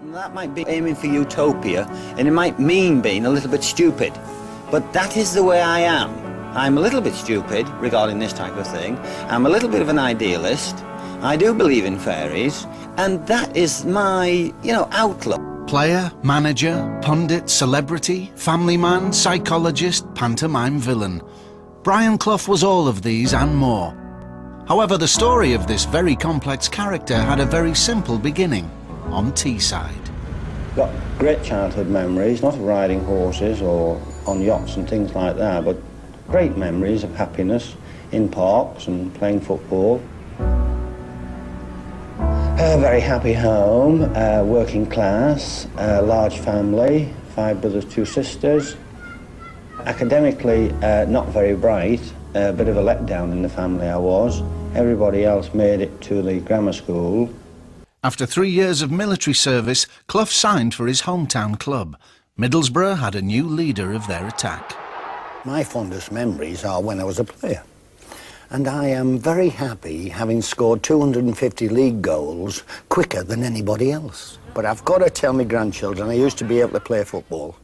That might be aiming for utopia, and it might mean being a little bit stupid. But that is the way I am. I'm a little bit stupid regarding this type of thing. I'm a little bit of an idealist. I do believe in fairies, and that is my, outlook. Player, manager, pundit, celebrity, family man, psychologist, pantomime villain. Brian Clough was all of these and more. However, the story of this very complex character had a very simple beginning, on Teesside. Got great childhood memories, not of riding horses or on yachts and things like that, but great memories of happiness in parks and playing football. A very happy home, working class, large family, 5 brothers, 2 sisters. Academically, not very bright, a bit of a letdown in the family I was. Everybody else made it to the grammar school. After 3 years of military service, Clough signed for his hometown club. Middlesbrough had a new leader of their attack. My fondest memories are when I was a player. And I am very happy having scored 250 league goals quicker than anybody else. But I've got to tell my grandchildren I used to be able to play football.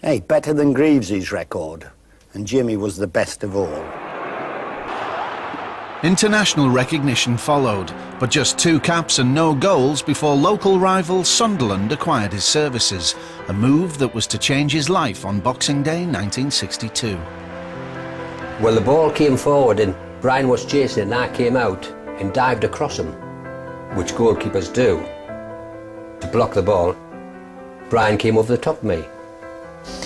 Hey, better than Greaves's record. And Jimmy was the best of all. International recognition followed, but just 2 caps and no goals before local rival Sunderland acquired his services, a move that was to change his life on Boxing Day 1962. Well, the ball came forward and Brian was chasing and I came out and dived across him, which goalkeepers do, to block the ball. Brian came over the top of me.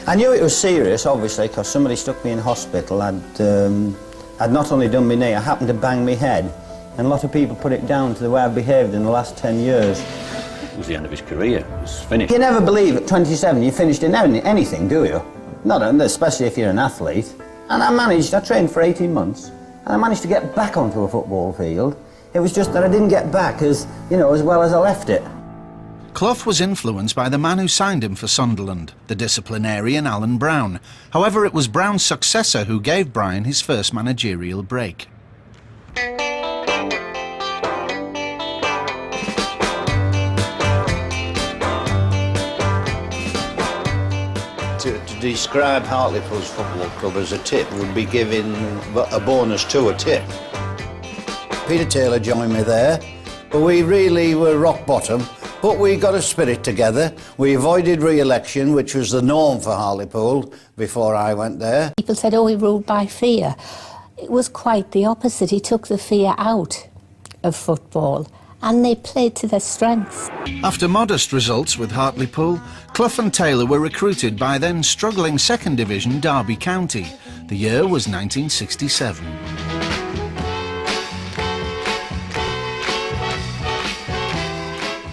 I knew it was serious, obviously, because somebody stuck me in hospital. I'd not only done my knee, I happened to bang my head, and a lot of people put it down to the way I've behaved in the last 10 years. It was the end of his career. It was finished. You never believe at 27 you finished in anything, do you? Not especially if you're an athlete. And I trained for 18 months, and I managed to get back onto a football field. It was just that I didn't get back as well as I left it. Clough was influenced by the man who signed him for Sunderland, the disciplinarian Alan Brown. However, it was Brown's successor who gave Brian his first managerial break. To describe Hartlepool's football club as a tip would be giving a bonus to a tip. Peter Taylor joined me there, but we really were rock bottom. But we got a spirit together. We avoided re-election, which was the norm for Hartlepool before I went there. People said, oh, he ruled by fear. It was quite the opposite. He took the fear out of football and they played to their strengths. After modest results with Hartlepool, Clough and Taylor were recruited by then struggling 2nd Division Derby County. The year was 1967.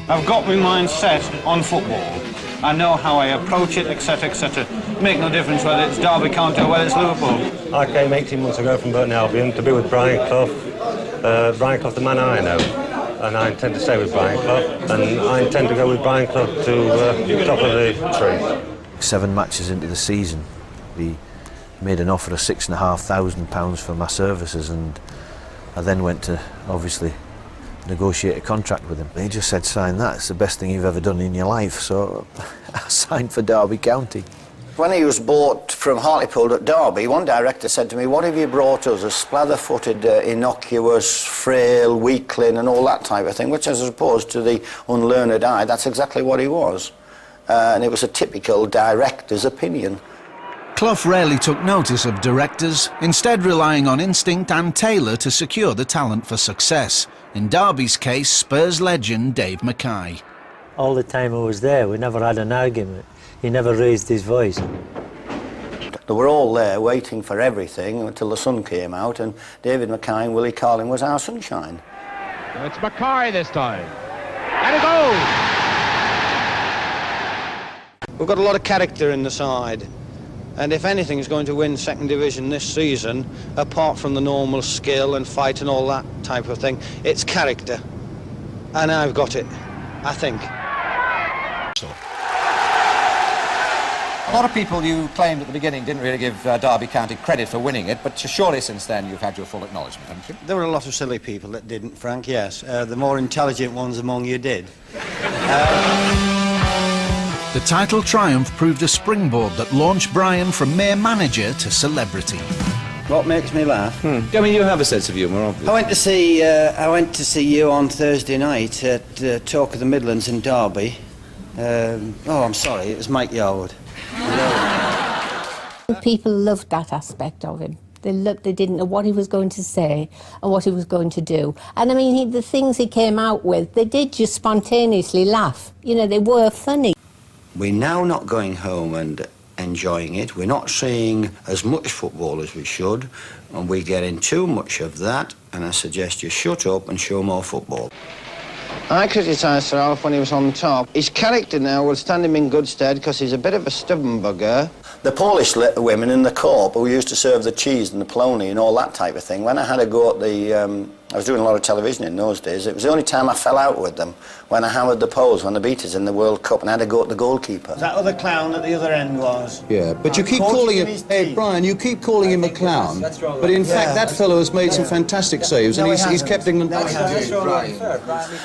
I've got my mind set on football. I know how I approach it, etc., etc. Make no difference whether it's Derby County or whether it's Liverpool. I came 18 months ago from Burton Albion to be with Brian Clough. Brian Clough, the man I know. And I intend to stay with Brian Clough. And I intend to go with Brian Clough to the top of the tree. 7 matches into the season, we made an offer of £6,500 for my services, and I then went to, obviously, negotiate a contract with him. He just said, sign that, it's the best thing you've ever done in your life, so I signed for Derby County. When he was bought from Hartlepool at Derby, one director said to me, what have you brought us? A splather-footed, innocuous, frail weakling and all that type of thing, which as opposed to the unlearned eye, that's exactly what he was. And it was a typical director's opinion. Clough rarely took notice of directors, instead relying on instinct and Taylor to secure the talent for success. In Derby's case, Spurs legend Dave Mackay. All the time I was there, we never had an argument. He never raised his voice. They were all there waiting for everything until the sun came out, and David Mackay and Willie Carlin was our sunshine. It's Mackay this time. And a goal! We've got a lot of character in the side. And if anything is going to win 2nd Division this season, apart from the normal skill and fight and all that type of thing, it's character. And I've got it, I think. A lot of people you claimed at the beginning didn't really give Derby County credit for winning it, but surely since then you've had your full acknowledgement, haven't you? There were a lot of silly people that didn't, Frank, yes. The more intelligent ones among you did. The title triumph proved a springboard that launched Brian from mere manager to celebrity. What makes me laugh? I mean, you have a sense of humour, obviously. I went to see you on Thursday night at Talk of the Midlands in Derby. I'm sorry, it was Mike Yarwood. People loved that aspect of him. They didn't know what he was going to say or what he was going to do. And I mean, the things he came out with, they did just spontaneously laugh. You know, they were funny. We're now not going home and enjoying it. We're not seeing as much football as we should, and we're getting too much of that, and I suggest you shut up and show more football. I criticised Sir Alf when he was on top. His character now will stand him in good stead because he's a bit of a stubborn bugger. The Polish women in the corp who used to serve the cheese and the polony and all that type of thing, when I had a go at the... I was doing a lot of television in those days. It was the only time I fell out with them, when I hammered the poles when they beat us in the World Cup and I had to go at the goalkeeper. That other clown at the other end was. Yeah, but you keep calling him... Hey, Brian, you keep calling him a clown, but in fact that fellow has made some fantastic saves and he's kept England...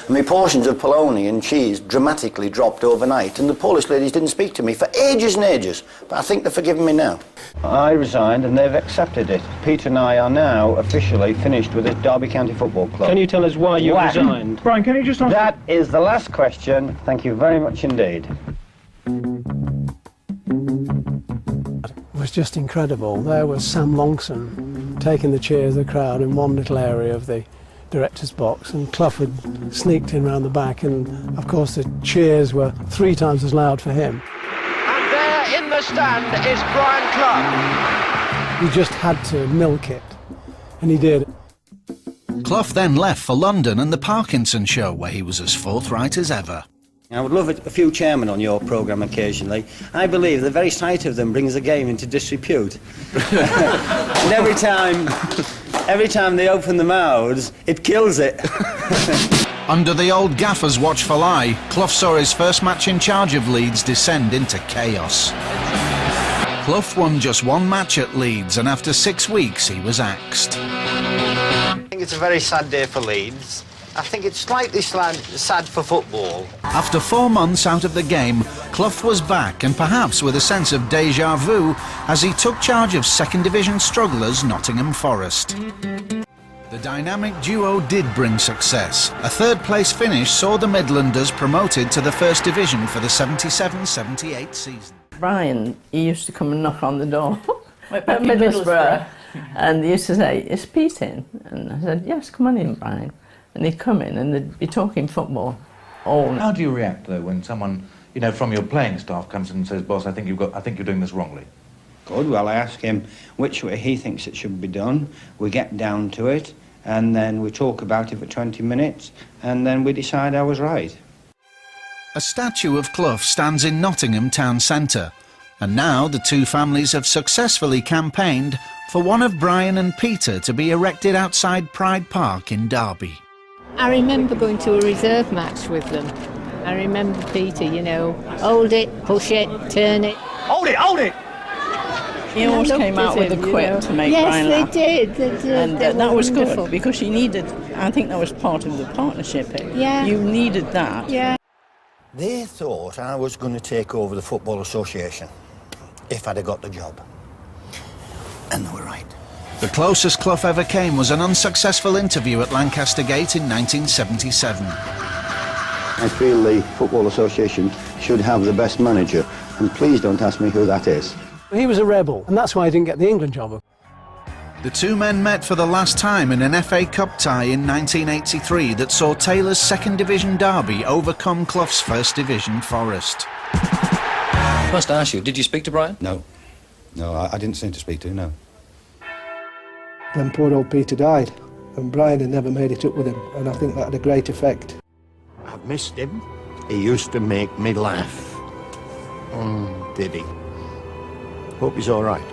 My portions of polony and cheese dramatically dropped overnight and the Polish ladies didn't speak to me for ages and ages, but I think they're forgiving me now. I resigned and they've accepted it. Peter and I are now officially finished with this Derby County Football Club. Can you tell us why you resigned? Brian, can you just answer? That is the last question. Thank you very much indeed. It was just incredible. There was Sam Longson taking the cheer of the crowd in one little area of the director's box, and Clough had sneaked in round the back, and of course the cheers were 3 times as loud for him. And there in the stand is Brian Clough. He just had to milk it, and he did. Clough then left for London and the Parkinson Show, where he was as forthright as ever. I would love a few chairmen on your programme occasionally. I believe the very sight of them brings the game into disrepute. And every time they open their mouths, it kills it. Under the old gaffer's watchful eye, Clough saw his first match in charge of Leeds descend into chaos. Clough won just 1 match at Leeds, and after 6 weeks he was axed. I think it's a very sad day for Leeds. I think it's slightly sad for football. After 4 months out of the game, Clough was back, and perhaps with a sense of déjà vu, as he took charge of second division strugglers Nottingham Forest. The dynamic duo did bring success. A 3rd place finish saw the Midlanders promoted to the First Division for the 77-78 season. Brian, he used to come and knock on the door at Middlesbrough, and he used to say, "Is Pete in?" And I said, "Yes, come on in, Brian." And he'd come in and they'd be talking football all night. How do you react though when someone, you know, from your playing staff comes in and says, "Boss, I think you're doing this wrongly"? Good. Well, I ask him which way he thinks it should be done. We get down to it, and then we talk about it for 20 minutes, and then we decide I was right. A statue of Clough stands in Nottingham town centre, and now the 2 families have successfully campaigned for one of Brian and Peter to be erected outside Pride Park in Derby. I remember going to a reserve match with them. I remember Peter, you know, hold it, push it, turn it. Hold it, hold it! He always came out with a quip to make Brian laugh. Yes, they did. And that was good, because you needed, I think that was part of the partnership. Yeah. You needed that. Yeah. They thought I was going to take over the Football Association if I'd have got the job. And they were right. The closest Clough ever came was an unsuccessful interview at Lancaster Gate in 1977. I feel the Football Association should have the best manager, and please don't ask me who that is. He was a rebel, and that's why he didn't get the England job. The 2 men met for the last time in an FA Cup tie in 1983 that saw Taylor's second division Derby overcome Clough's first division Forest. I must ask you, did you speak to Brian? No, I didn't seem to speak to him, no. Then poor old Peter died, and Brian had never made it up with him, and I think that had a great effect. I've missed him. He used to make me laugh. Did he? Hope he's all right.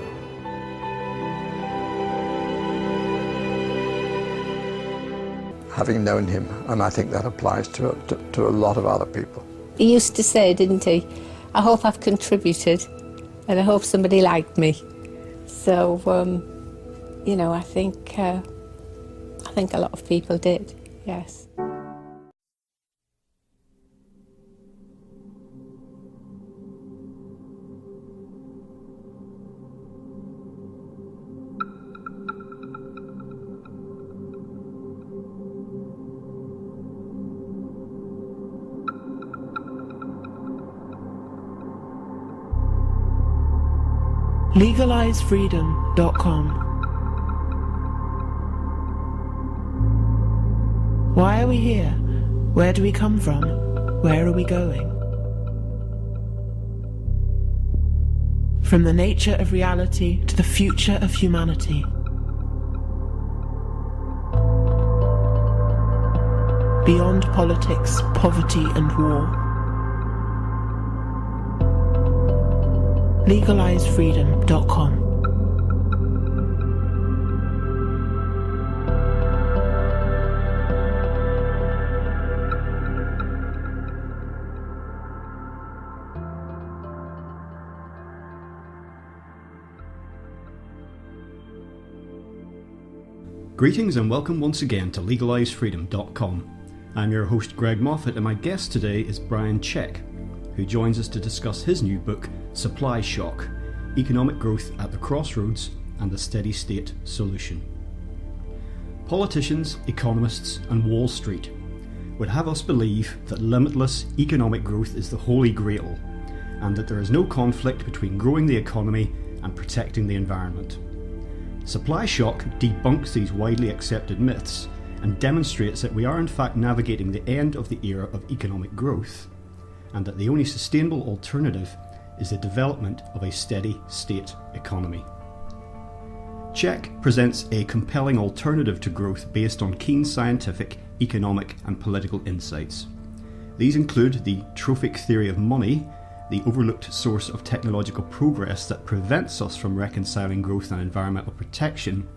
Having known him, and I think that applies to a lot of other people. He used to say, didn't he, "I hope I've contributed, and I hope somebody liked me." So, you know, I think a lot of people did, yes. LegalizeFreedom.com. Why are we here? Where do we come from? Where are we going? From the nature of reality to the future of humanity. Beyond politics, poverty and war. LegalizeFreedom.com. Greetings and welcome once again to LegalizeFreedom.com. I'm your host Greg Moffat, and my guest today is Brian Czech, who joins us to discuss his new book, Supply Shock: Economic Growth at the Crossroads and the Steady State Solution. Politicians, economists and Wall Street would have us believe that limitless economic growth is the holy grail, and that there is no conflict between growing the economy and protecting the environment. Supply Shock debunks these widely accepted myths and demonstrates that we are in fact navigating the end of the era of economic growth, and that the only sustainable alternative is the development of a steady state economy. Czech presents a compelling alternative to growth based on keen scientific, economic and political insights. These include the trophic theory of money, the overlooked source of technological progress that prevents us from reconciling growth and environmental protection,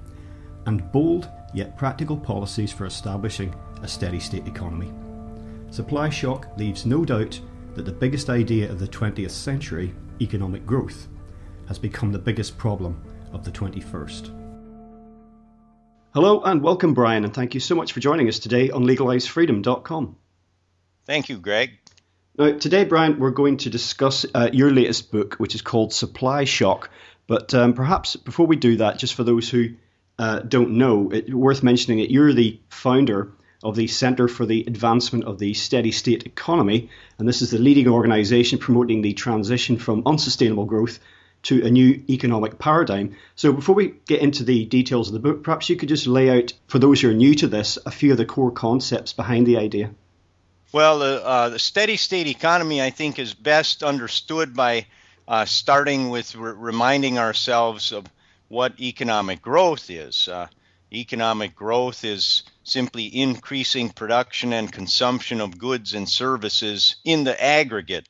and bold yet practical policies for establishing a steady state economy. Supply Shock leaves no doubt that the biggest idea of the 20th century, economic growth, has become the biggest problem of the 21st. Hello and welcome, Brian, and thank you so much for joining us today on LegalizeFreedom.com. Thank you, Greg. Now, today, Brian, we're going to discuss your latest book, which is called Supply Shock. But perhaps before we do that, just for those who don't know, it's worth mentioning that you're the founder of the Centre for the Advancement of the Steady State Economy, and this is the leading organisation promoting the transition from unsustainable growth to a new economic paradigm. So before we get into the details of the book, perhaps you could just lay out, for those who are new to this, a few of the core concepts behind the idea. Well, the steady state economy, I think, is best understood by starting with reminding ourselves of what economic growth is. Economic growth is simply increasing production and consumption of goods and services in the aggregate.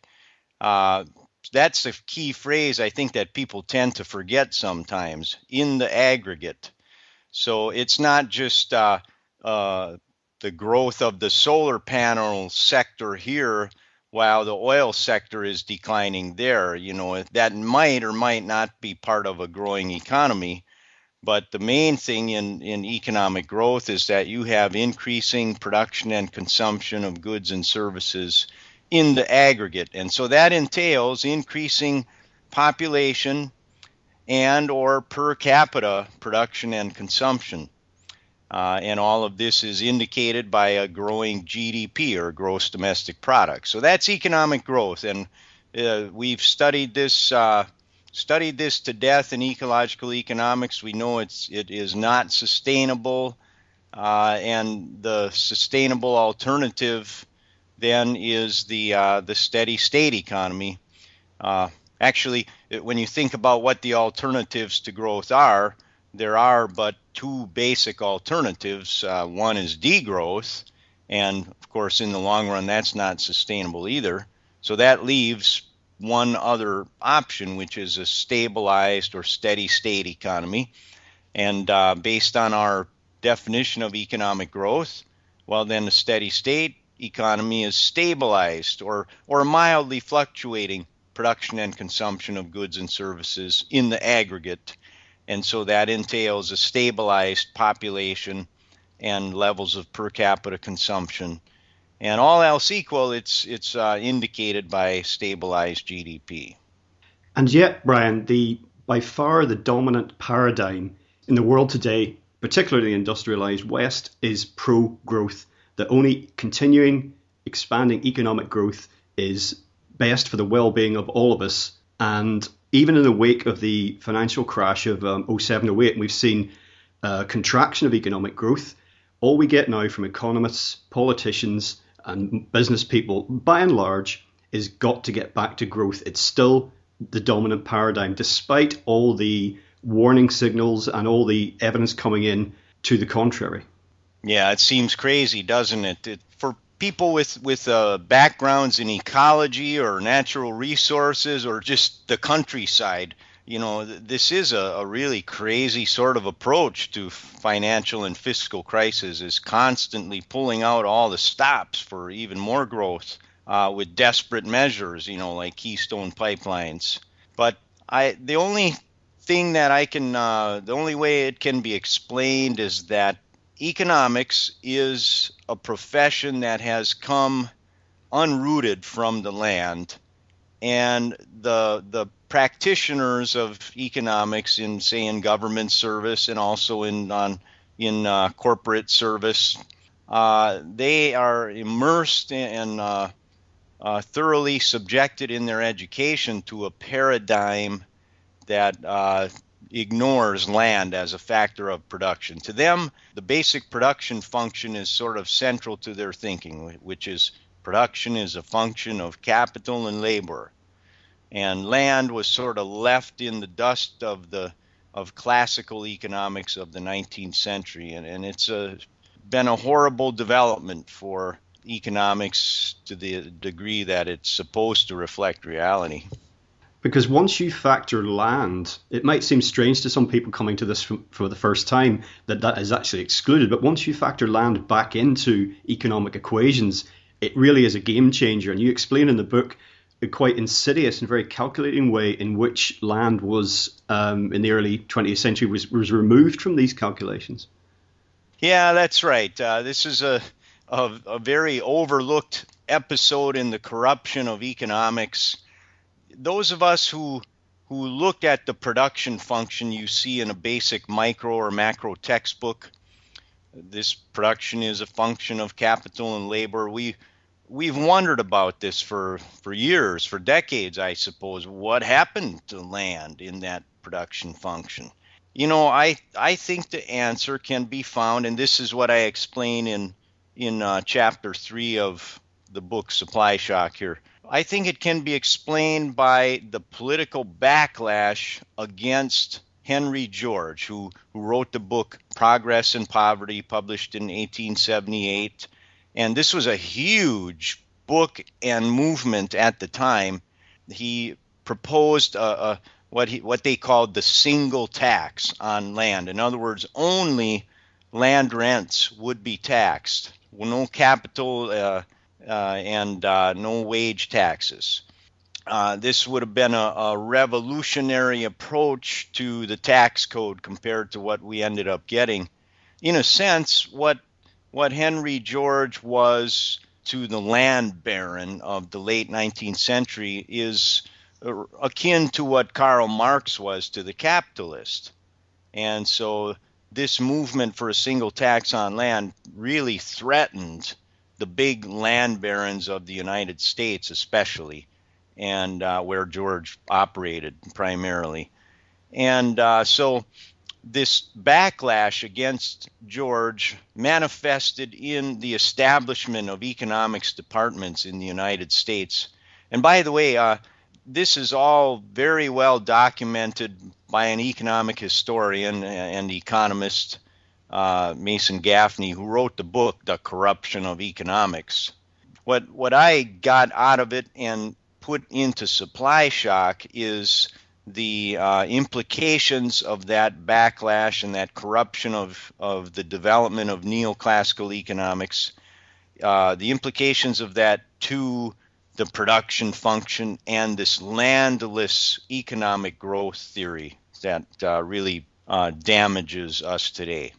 That's a key phrase I think that people tend to forget sometimes, in the aggregate. So it's not just the growth of the solar panel sector here while the oil sector is declining there. You know, that might or might not be part of a growing economy. But the main thing in economic growth is that you have increasing production and consumption of goods and services in the aggregate. And so that entails increasing population and or per capita production and consumption. And all of this is indicated by a growing GDP, or gross domestic product. So that's economic growth. And we've studied this to death in ecological economics. We know it is not sustainable, and the sustainable alternative then is the steady state economy. Actually, when you think about what the alternatives to growth are, there are but two basic alternatives. One is degrowth, and of course in the long run that's not sustainable either. So that leaves one other option, which is a stabilized or steady state economy. And based on our definition of economic growth, well, then a steady state economy is stabilized or mildly fluctuating production and consumption of goods and services in the aggregate. And so that entails a stabilized population and levels of per capita consumption. And all else equal, it's indicated by stabilized GDP. And yet, Brian, by far the dominant paradigm in the world today, particularly the industrialized West, is pro-growth. That only continuing, expanding economic growth is best for the well-being of all of us. And even in the wake of the financial crash of 07-08, we've seen contraction of economic growth. All we get now from economists, politicians, and business people, by and large, is got to get back to growth. It's still the dominant paradigm, despite all the warning signals and all the evidence coming in to the contrary. Yeah, it seems crazy, doesn't it? For people with backgrounds in ecology or natural resources or just the countryside, you know, this is a really crazy sort of approach to financial and fiscal crisis, is constantly pulling out all the stops for even more growth with desperate measures, you know, like Keystone pipelines. But the only way it can be explained is that economics is a profession that has come unrooted from the land, and the practitioners of economics in government service and also in corporate service, they are immersed and thoroughly subjected in their education to a paradigm that ignores land as a factor of production. To them, the basic production function is sort of central to their thinking, which is production is a function of capital and labor. And land was sort of left in the dust of classical economics of the 19th century. And it's been a horrible development for economics to the degree that it's supposed to reflect reality. Because once you factor land, it might seem strange to some people coming to this for the first time that is actually excluded. But once you factor land back into economic equations, it really is a game changer. And you explain in the book a quite insidious and very calculating way in which land was, in the early 20th century, was removed from these calculations. Yeah, that's right. This is a very overlooked episode in the corruption of economics. Those of us who look at the production function you see in a basic micro or macro textbook, this production is a function of capital and labor. We've wondered about this for years, for decades, I suppose. What happened to land in that production function? You know, I think the answer can be found, and this is what I explain in chapter 3 of the book Supply Shock here. I think it can be explained by the political backlash against Henry George, who wrote the book Progress and Poverty, published in 1878. And this was a huge book and movement at the time. He proposed what they called the single tax on land. In other words, only land rents would be taxed. No capital and no wage taxes. This would have been a revolutionary approach to the tax code compared to what we ended up getting. In a sense, what Henry George was to the land baron of the late 19th century is akin to what Karl Marx was to the capitalist. And so this movement for a single tax on land really threatened the big land barons of the United States especially, and where George operated primarily. And so this backlash against George manifested in the establishment of economics departments in the United States. And by the way, this is all very well documented by an economic historian and economist, Mason Gaffney, who wrote the book, The Corruption of Economics. What I got out of it and put into Supply Shock is the implications of that backlash and that corruption of the development of neoclassical economics, the implications of that to the production function and this landless economic growth theory that really damages us today.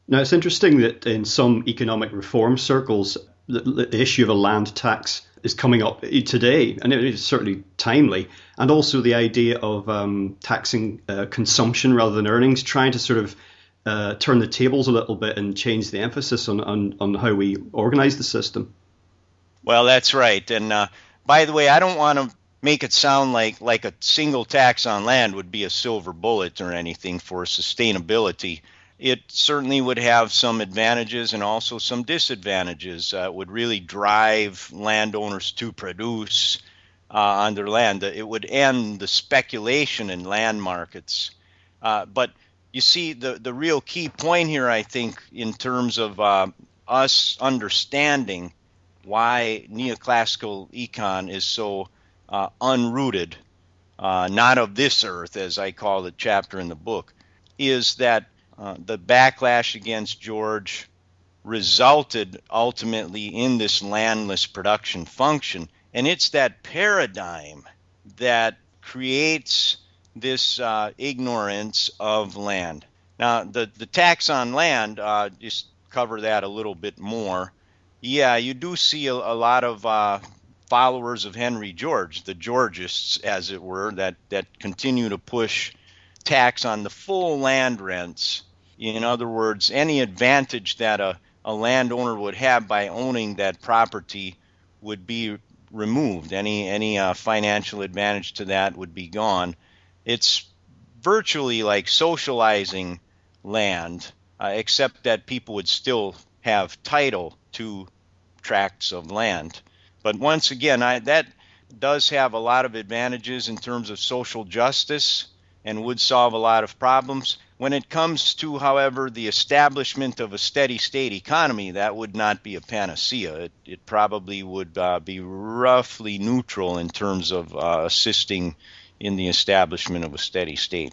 Now, it's interesting that in some economic reform circles, the issue of a land tax is coming up today, and it is certainly timely, and also the idea of taxing consumption rather than earnings, trying to sort of turn the tables a little bit and change the emphasis on how we organize the system. Well, that's right. And by the way, I don't want to make it sound like a single tax on land would be a silver bullet or anything for sustainability. It certainly would have some advantages and also some disadvantages. It would really drive landowners to produce on their land. It would end the speculation in land markets. But you see, the real key point here, I think, in terms of us understanding why neoclassical econ is so unrooted, not of this earth, as I call the chapter in the book, is that the backlash against George resulted ultimately in this landless production function. And it's that paradigm that creates this ignorance of land. Now, the tax on land, just cover that a little bit more. Yeah, you do see a lot of followers of Henry George, the Georgists, as it were, that continue to push tax on the full land rents. In other words, any advantage that a landowner would have by owning that property would be removed. Any financial advantage to that would be gone. It's virtually like socializing land, except that people would still have title to tracts of land. But once again, that does have a lot of advantages in terms of social justice and would solve a lot of problems. When it comes to, however, the establishment of a steady state economy, that would not be a panacea. It probably would be roughly neutral in terms of assisting in the establishment of a steady state.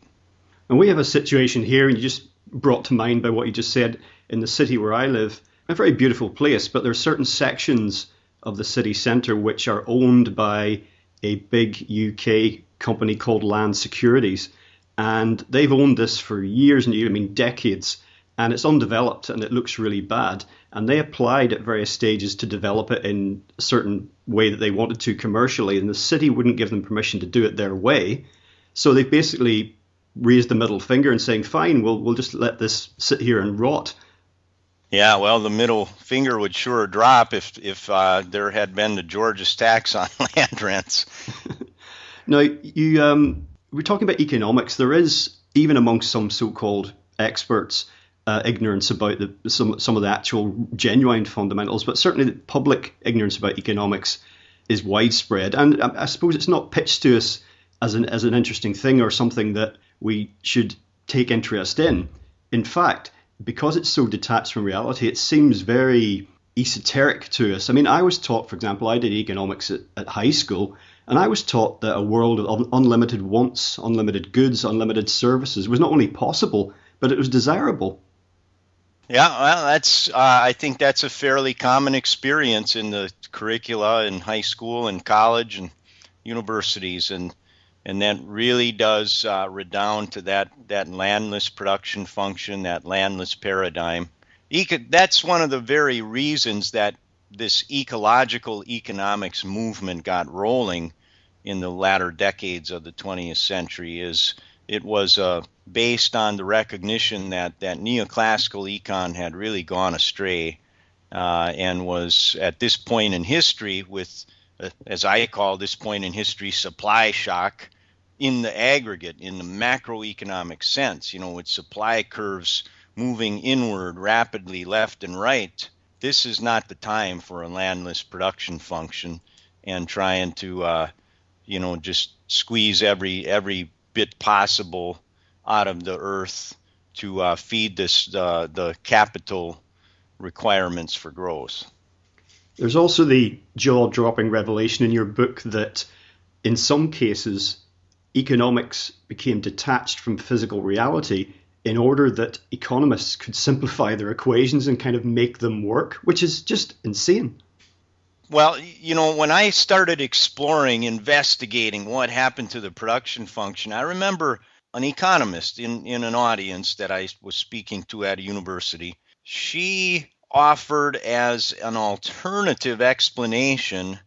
And we have a situation here, and you just brought to mind by what you just said, in the city where I live, a very beautiful place, but there are certain sections of the city centre which are owned by a big UK company called Land Securities. And they've owned this for years and years, I mean decades, and it's undeveloped and it looks really bad. And they applied at various stages to develop it in a certain way that they wanted to commercially, and the city wouldn't give them permission to do it their way. So they basically raised the middle finger and saying, fine, we'll just let this sit here and rot. Yeah, well, the middle finger would sure drop if there had been the George's tax on land rents. Now, we're talking about economics. There is, even amongst some so-called experts, ignorance about some of the actual genuine fundamentals, but certainly the public ignorance about economics is widespread. And I suppose it's not pitched to us as an interesting thing or something that we should take interest in. In fact, because it's so detached from reality, it seems very esoteric to us. I mean, I was taught, for example, I did economics at high school, and I was taught that a world of unlimited wants, unlimited goods, unlimited services was not only possible, but it was desirable. Yeah, well, I think that's a fairly common experience in the curricula in high school and college and universities, and that really does redound to that landless production function, that landless paradigm. That's one of the very reasons that this ecological economics movement got rolling in the latter decades of the 20th century. It was based on the recognition that neoclassical econ had really gone astray and was at this point in history with, as I call this point in history, supply shock in the aggregate, in the macroeconomic sense, with supply curves moving inward rapidly left and right. This is not the time for a landless production function and trying to, just squeeze every bit possible out of the earth to feed the capital requirements for growth. There's also the jaw-dropping revelation in your book that in some cases economics became detached from physical reality in order that economists could simplify their equations and kind of make them work, which is just insane. Well, when I started exploring, investigating what happened to the production function, I remember an economist in an audience that I was speaking to at a university. She offered as an alternative explanation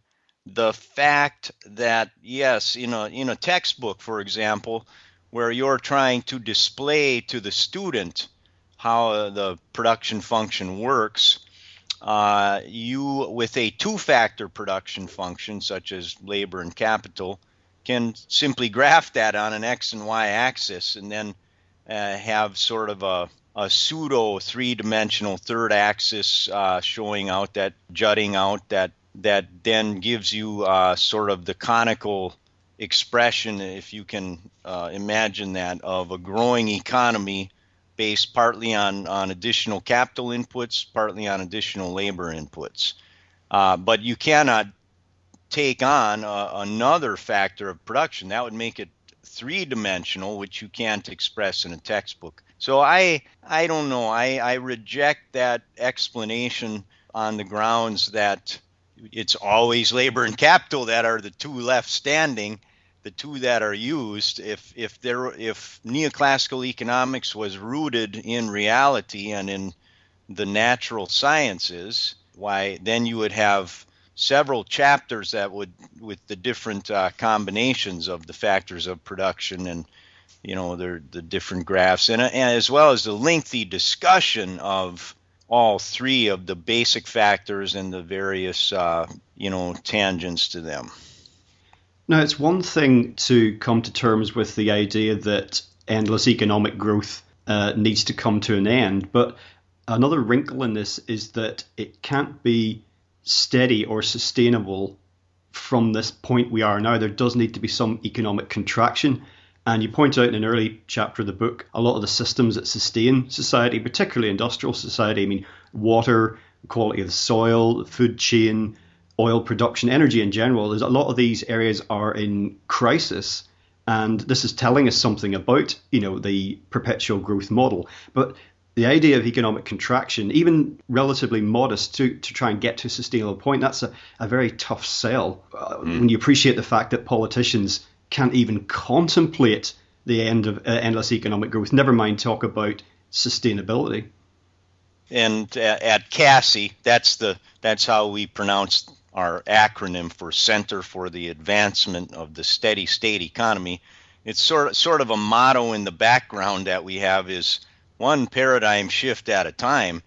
the fact that, yes, in a textbook, for example, where you're trying to display to the student how the production function works, you, with a two-factor production function, such as labor and capital, can simply graph that on an X and Y axis and then have sort of a pseudo three-dimensional third axis showing out that, jutting out, that then gives you sort of the conical expression, if you can imagine that, of a growing economy based partly on additional capital inputs, partly on additional labor inputs. But you cannot take on another factor of production. That would make it three-dimensional, which you can't express in a textbook. So I don't know. I reject that explanation on the grounds that it's always labor and capital that are the two left standing, the two that are used. If neoclassical economics was rooted in reality and in the natural sciences, why then you would have several chapters that would, with the different combinations of the factors of production and the different graphs, and as well as the lengthy discussion of all three of the basic factors and the various tangents to them. Now, it's one thing to come to terms with the idea that endless economic growth needs to come to an end, but another wrinkle in this is that it can't be steady or sustainable from this point we are now. There does need to be some economic contraction. And you point out in an early chapter of the book, a lot of the systems that sustain society, particularly industrial society, I mean, water, quality of the soil, the food chain, oil production, energy in general, there's a lot of these areas are in crisis. And this is telling us something about, the perpetual growth model. But the idea of economic contraction, even relatively modest to try and get to a sustainable point, that's a very tough sell. When you appreciate the fact that politicians can't even contemplate the end of endless economic growth, never mind talk about sustainability. And at CASI, that's how we pronounce our acronym for Center for the Advancement of the Steady State Economy. It's sort of a motto in the background that we have is one paradigm shift at a time,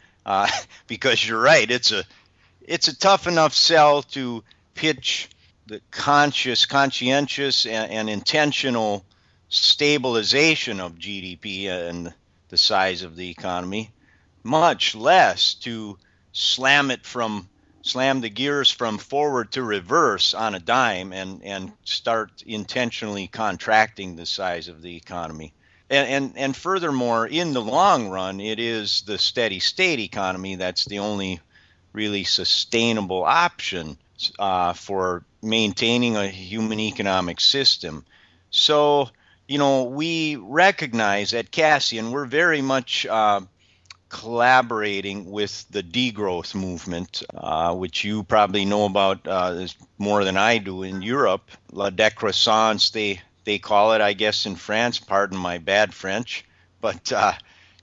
because you're right, it's a tough enough sell to pitch the conscientious and intentional stabilization of GDP and the size of the economy, much less to slam the gears from forward to reverse on a dime and start intentionally contracting the size of the economy. And furthermore, in the long run, it is the steady state economy that's the only really sustainable option for maintaining a human economic system. So, we recognize at CASI, and we're very much collaborating with the degrowth movement, which you probably know about more than I do in Europe. La décroissance, they call it, I guess, in France. Pardon my bad French. But,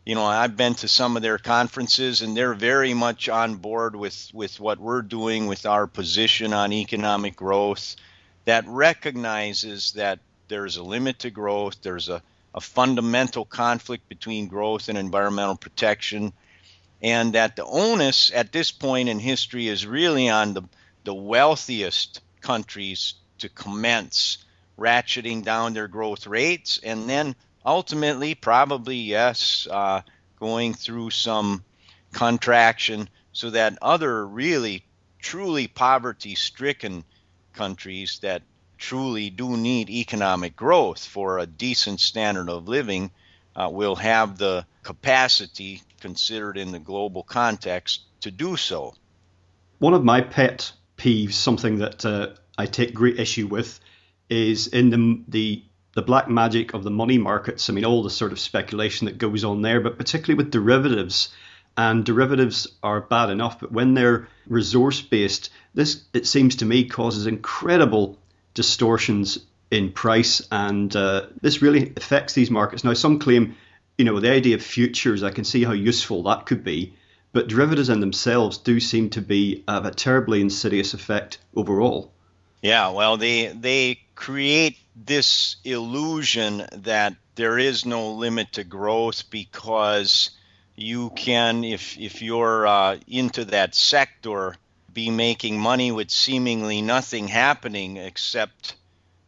I've been to some of their conferences, and they're very much on board with what we're doing, with our position on economic growth, that recognizes that there's a limit to growth, there's a fundamental conflict between growth and environmental protection, and that the onus at this point in history is really on the wealthiest countries to commence ratcheting down their growth rates, and then ultimately, probably, yes, going through some contraction so that other really, truly poverty-stricken countries that truly do need economic growth for a decent standard of living will have the capacity, considered in the global context, to do so. One of my pet peeves, something that I take great issue with, is in the black magic of the money markets. I mean, all the sort of speculation that goes on there, but particularly with derivatives. And derivatives are bad enough, but when they're resource-based, this, it seems to me, causes incredible distortions in price, and this really affects these markets. Now, some claim, the idea of futures, I can see how useful that could be, but derivatives in themselves do seem to have a terribly insidious effect overall. Yeah, well, they create this illusion that there is no limit to growth because you can, if you're into that sector, be making money with seemingly nothing happening except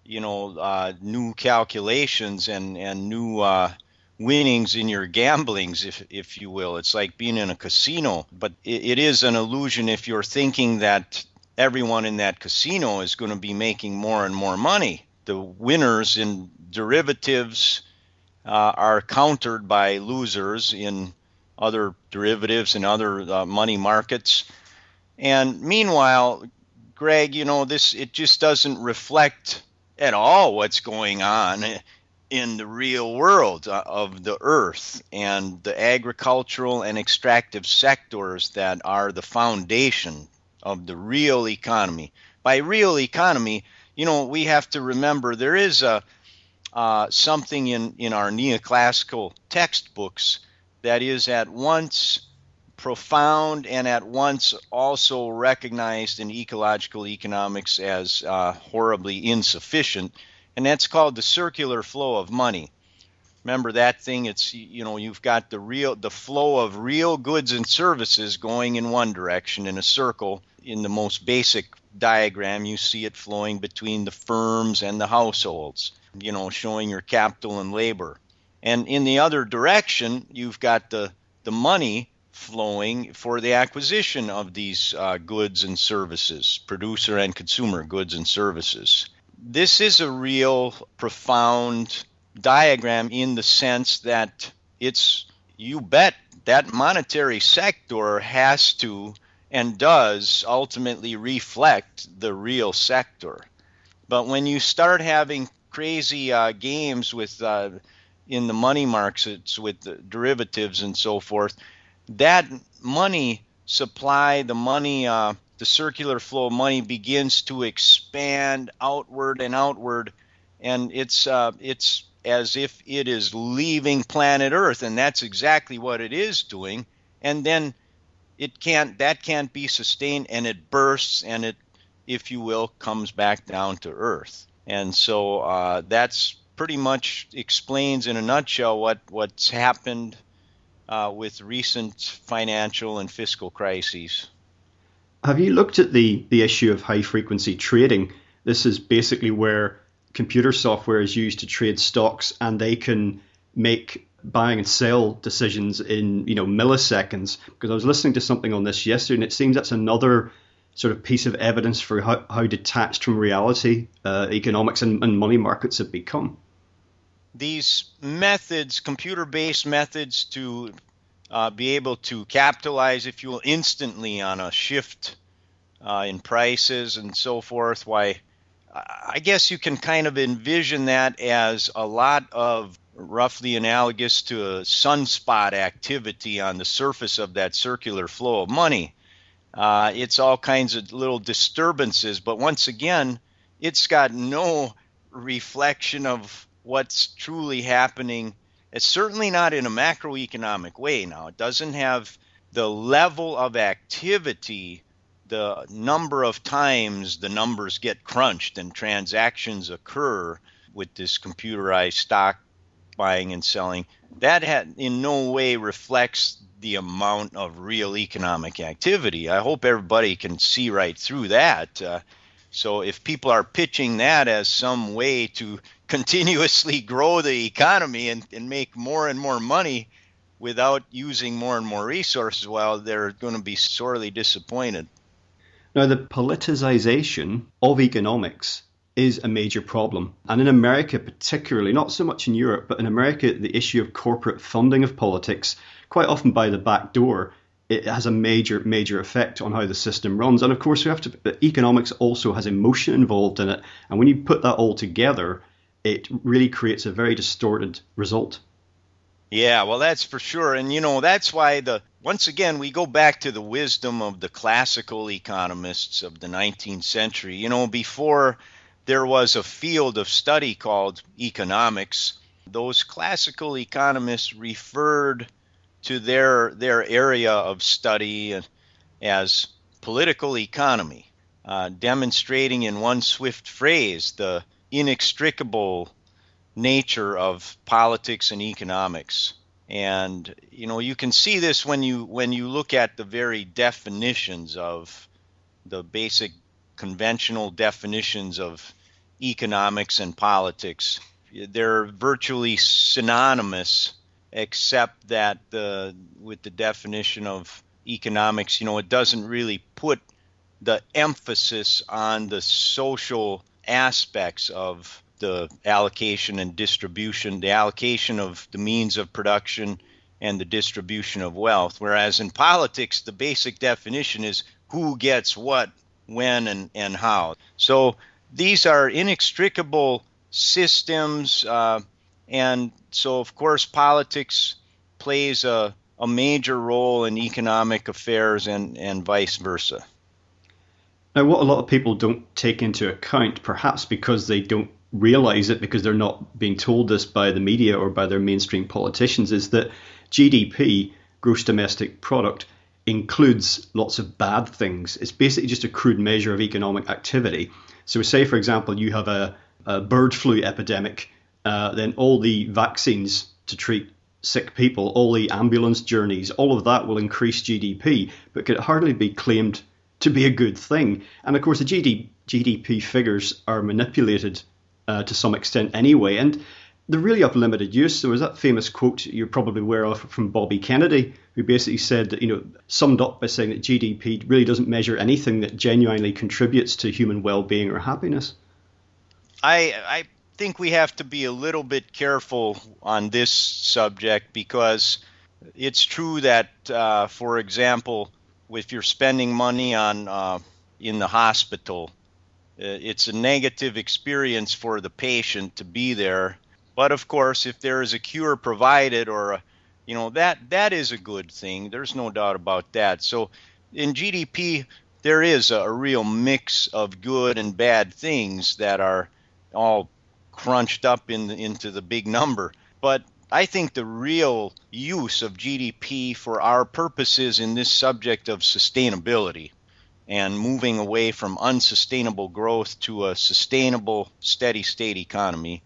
new calculations and new winnings in your gamblings, if you will. It's like being in a casino, but it is an illusion if you're thinking that everyone in that casino is going to be making more and more money. The winners in derivatives are countered by losers in other derivatives and other money markets. And meanwhile, Greg, it just doesn't reflect at all what's going on in the real world of the earth and the agricultural and extractive sectors that are the foundation of the real economy. By real economy, we have to remember there is something in our neoclassical textbooks that is at once profound and at once also recognized in ecological economics as horribly insufficient, and that's called the circular flow of money. Remember that thing? It's you've got the flow of real goods and services going in one direction in a circle. In the most basic diagram, you see it flowing between the firms and the households, showing your capital and labor. And in the other direction, you've got the money flowing for the acquisition of these goods and services, producer and consumer goods and services. This is a real profound diagram in the sense that you bet that monetary sector has to and does ultimately reflect the real sector. But when you start having crazy games with in the money markets with the derivatives and so forth, that money supply, the circular flow of money begins to expand outward and outward, and it's as if it is leaving planet Earth, and that's exactly what it is doing. And then that can't be sustained, and it bursts, and it, if you will, comes back down to Earth. And so that's pretty much explains in a nutshell what's happened with recent financial and fiscal crises. Have you looked at the issue of high-frequency trading? This is basically where computer software is used to trade stocks, and they can make buying and sell decisions in milliseconds. Because I was listening to something on this yesterday, and it seems that's another sort of piece of evidence for how detached from reality economics and money markets have become. These methods, computer-based methods to be able to capitalize, if you will, instantly on a shift in prices and so forth, why, I guess you can kind of envision that as a lot of roughly analogous to a sunspot activity on the surface of that circular flow of money. It's all kinds of little disturbances, but once again, it's got no reflection of what's truly happening. It's certainly not in a macroeconomic way now. It doesn't have the level of activity, the number of times the numbers get crunched and transactions occur with this computerized stock buying and selling. That in no way reflects the amount of real economic activity. I hope everybody can see right through that. So if people are pitching that as some way to continuously grow the economy and make more and more money without using more and more resources, well, they're going to be sorely disappointed. Now, the politicization of economics is a major problem. And in America particularly, not so much in Europe, but in America, the issue of corporate funding of politics, quite often by the back door, it has a major effect on how the system runs. And of course, economics also has emotion involved in it. And when you put that all together, it really creates a very distorted result. Yeah, well, that's for sure. And, that's why once again, we go back to the wisdom of the classical economists of the 19th century. Before there was a field of study called economics, those classical economists referred to their area of study as political economy, demonstrating in one swift phrase the inextricable nature of politics and economics. And you can see this when you look at the very definitions of the basic conventional definitions of economics and politics. They're virtually synonymous, except that with the definition of economics, it doesn't really put the emphasis on the social aspects of the allocation and distribution, the allocation of the means of production and the distribution of wealth. Whereas in politics, the basic definition is who gets what, when, and how. So these are inextricable systems, and so of course politics plays a major role in economic affairs and vice versa. Now, what a lot of people don't take into account, perhaps because they don't realize it, because they're not being told this by the media or by their mainstream politicians, is that GDP, gross domestic product, includes lots of bad things. It's basically just a crude measure of economic activity. So say, for example, you have a bird flu epidemic, then all the vaccines to treat sick people, all the ambulance journeys, all of that will increase GDP, but could hardly be claimed to be a good thing. And of course, the GDP figures are manipulated to some extent anyway, and they're really of limited use. There was that famous quote you're probably aware of from Bobby Kennedy, who basically said that, summed up by saying that GDP really doesn't measure anything that genuinely contributes to human well-being or happiness. I think we have to be a little bit careful on this subject, because it's true that, for example, if you're spending money on in the hospital, it's a negative experience for the patient to be there. But of course, if there is a cure provided, or that is a good thing. There's no doubt about that. So in GDP, there is a real mix of good and bad things that are all crunched up into the big number. But I think the real use of GDP for our purposes in this subject of sustainability and moving away from unsustainable growth to a sustainable, steady state economy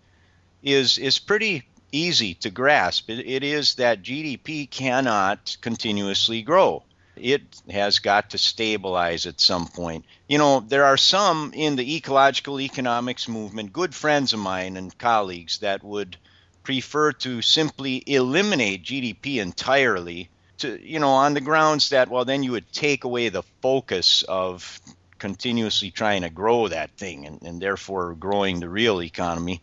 is pretty easy to grasp. It is that GDP cannot continuously grow. It has got to stabilize at some point. There are some in the ecological economics movement, good friends of mine and colleagues, that would prefer to simply eliminate GDP entirely, on the grounds that, well, then you would take away the focus of continuously trying to grow that thing and therefore growing the real economy.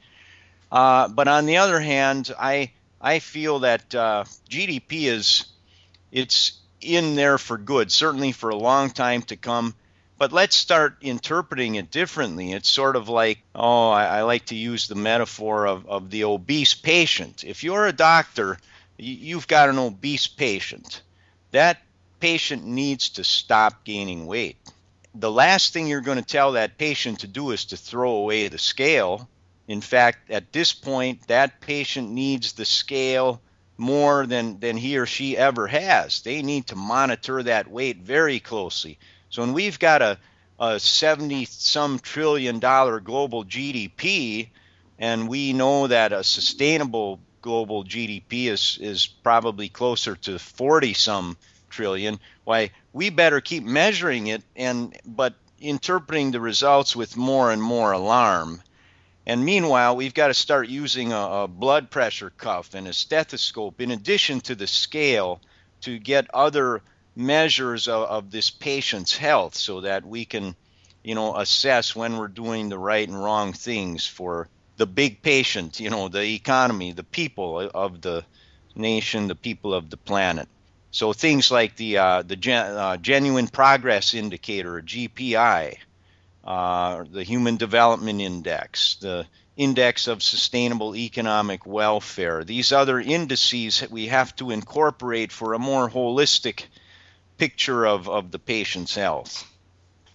But on the other hand, I feel that GDP it's in there for good, certainly for a long time to come. But let's start interpreting it differently. It's sort of like, I like to use the metaphor of the obese patient. If you're a doctor, you've got an obese patient. That patient needs to stop gaining weight. The last thing you're going to tell that patient to do is to throw away the scale. In fact, at this point, that patient needs the scale more than he or she ever has. They need to monitor that weight very closely. So when we've got a $70-some trillion global GDP, and we know that a sustainable global GDP is probably closer to 40-some trillion, why, we better keep measuring it, but interpreting the results with more and more alarm. And meanwhile, we've got to start using a blood pressure cuff and a stethoscope in addition to the scale to get other measures of this patient's health, so that we can, assess when we're doing the right and wrong things for the big patient, the economy, the people of the nation, the people of the planet. So things like the Genuine Progress Indicator, GPI, the Human Development Index, the Index of Sustainable Economic Welfare. These other indices we have to incorporate for a more holistic picture of the patient's health.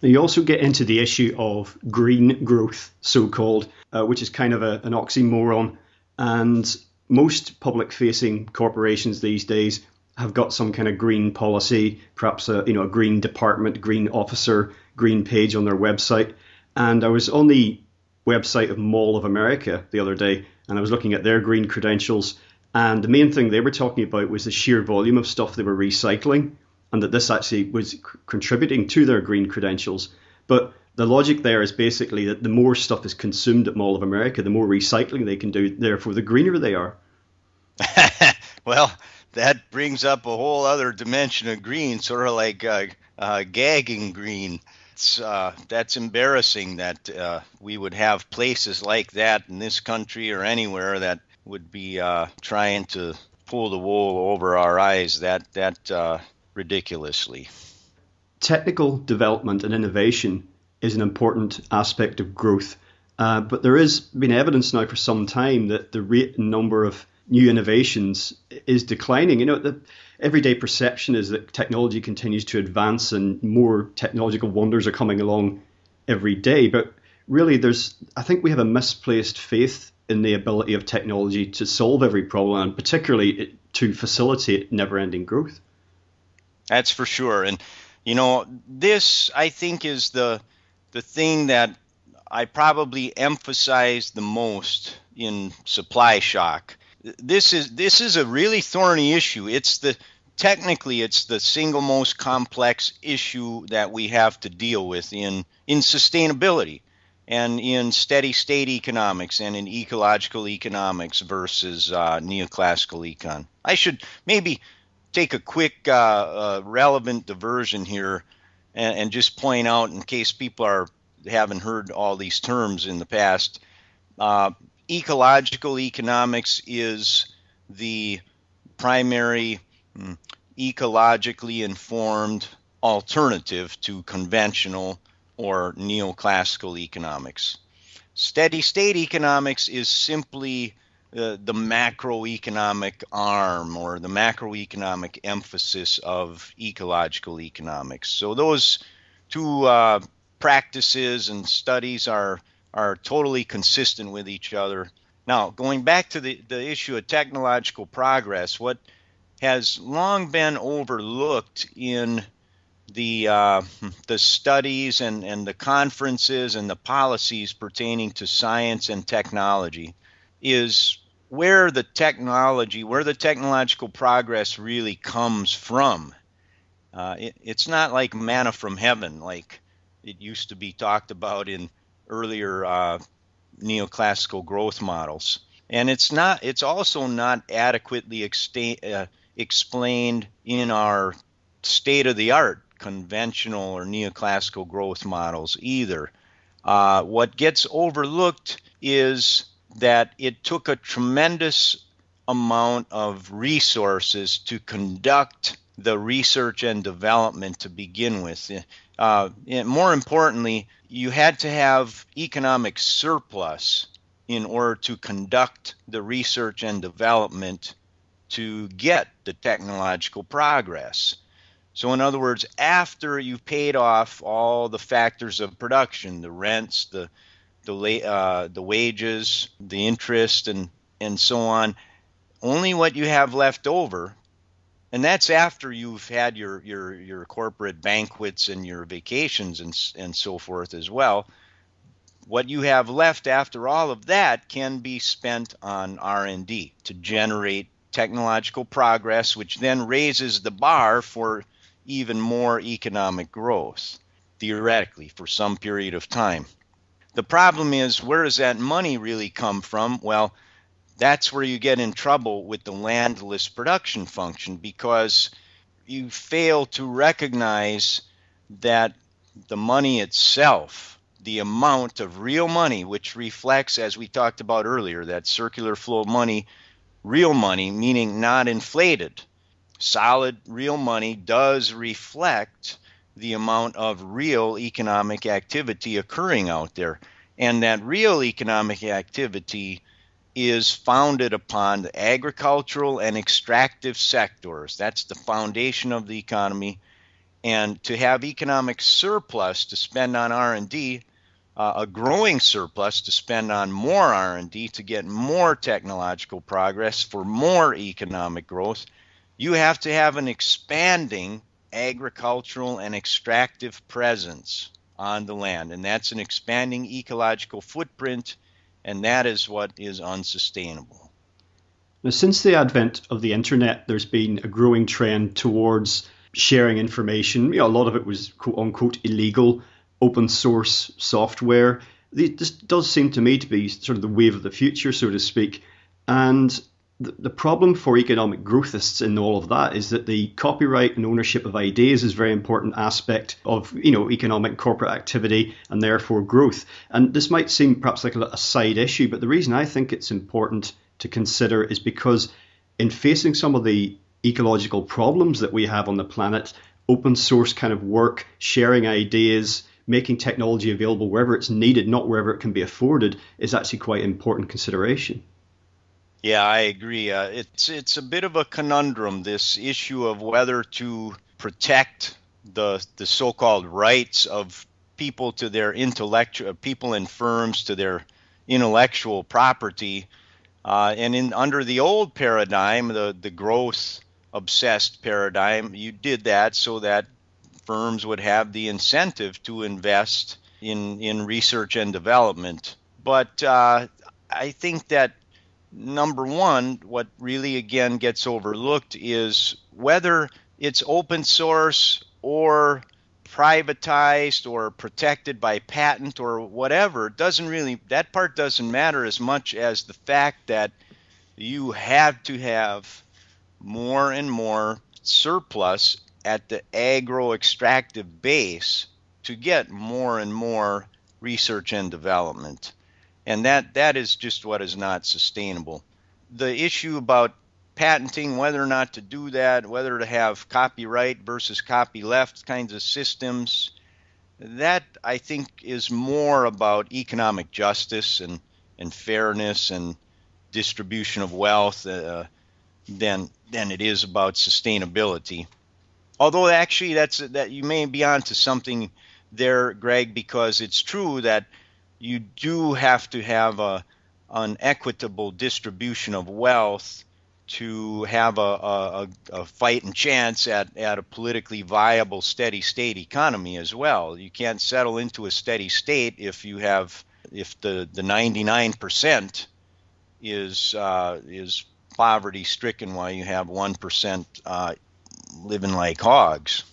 Now, you also get into the issue of green growth, so-called, which is kind of an oxymoron. And most public-facing corporations these days have got some kind of green policy, perhaps a green department, green officer, green page on their website. And I was on the website of Mall of America the other day, and I was looking at their green credentials. And the main thing they were talking about was the sheer volume of stuff they were recycling, and that this actually was contributing to their green credentials. But The logic there is basically that the more stuff is consumed at Mall of America, the more recycling they can do, therefore the greener they are. Well, that brings up a whole other dimension of green, sort of like gagging green. That's embarrassing that we would have places like that in this country or anywhere that would be trying to pull the wool over our eyes that ridiculously. Technical development and innovation is an important aspect of growth, but there has been evidence now for some time that the rate and number of new innovations is declining. You know, the everyday perception is that technology continues to advance and more technological wonders are coming along every day, but really I think we have a misplaced faith in the ability of technology to solve every problem, and particularly to facilitate never-ending growth. That's for sure. And you know, this, I think, is the thing that I probably emphasize the most in supply shock. This is a really thorny issue. Technically, it's the single most complex issue that we have to deal with in sustainability and in steady state economics and in ecological economics versus neoclassical econ. I should maybe take a quick relevant diversion here and just point out, in case people haven't heard all these terms in the past, ecological economics is the primary ecologically informed alternative to conventional or neoclassical economics. Steady state economics is simply the macroeconomic arm or the macroeconomic emphasis of ecological economics. So those two practices and studies are totally consistent with each other. Now, going back to the issue of technological progress, what has long been overlooked in the studies and the conferences and the policies pertaining to science and technology is where the technological progress really comes from. It's not like manna from heaven, like it used to be talked about in earlier neoclassical growth models. And it's also not adequately explained in our state-of-the-art conventional or neoclassical growth models either. What gets overlooked is that it took a tremendous amount of resources to conduct the research and development to begin with. And more importantly, you had to have economic surplus in order to conduct the research and development to get the technological progress. So in other words, after you've paid off all the factors of production, the rents, the wages, the interest, and so on, only what you have left over, and that's after you've had your corporate banquets and your vacations and so forth as well. What you have left after all of that can be spent on R&D to generate technological progress, which then raises the bar for even more economic growth, theoretically, for some period of time. The problem is, where does that money really come from? Well, that's where you get in trouble with the landless production function, because you fail to recognize that the money itself, the amount of real money, which reflects, as we talked about earlier, that circular flow money, real money, meaning not inflated. Solid real money does reflect the amount of real economic activity occurring out there. And that real economic activity is founded upon the agricultural and extractive sectors. That's the foundation of the economy. And to have economic surplus to spend on R&D, a growing surplus to spend on more R&D to get more technological progress for more economic growth, you have to have an expanding agricultural and extractive presence on the land. And that's an expanding ecological footprint, and that is what is unsustainable. Now, since the advent of the internet, there's been a growing trend towards sharing information. A lot of it was quote unquote illegal, open source software. This does seem to me to be sort of the wave of the future, so to speak. And the problem for economic growthists in all of that is that the copyright and ownership of ideas is a very important aspect of, economic corporate activity and therefore growth. And this might seem perhaps like a side issue, but the reason I think it's important to consider is because in facing some of the ecological problems that we have on the planet, open source kind of work, sharing ideas, making technology available wherever it's needed, not wherever it can be afforded, is actually quite important consideration. Yeah, I agree. It's a bit of a conundrum, this issue of whether to protect the so-called rights of people to their people and firms to their intellectual property. And under the old paradigm, the growth-obsessed paradigm, you did that so that firms would have the incentive to invest in research and development. But I think that number one, what really again gets overlooked is whether it's open source or privatized or protected by patent or whatever, that part doesn't matter as much as the fact that you have to have more and more surplus at the agro-extractive base to get more and more research and development. And that is just what is not sustainable. The issue about patenting, whether or not to do that, whether to have copyright versus copyleft kinds of systems, that I think is more about economic justice and fairness and distribution of wealth than it is about sustainability. Although actually that you may be onto something there, Greg, because it's true that you do have to have an equitable distribution of wealth to have a fighting chance at a politically viable steady state economy as well. You can't settle into a steady state if the 99% is poverty stricken while you have 1% living like hogs.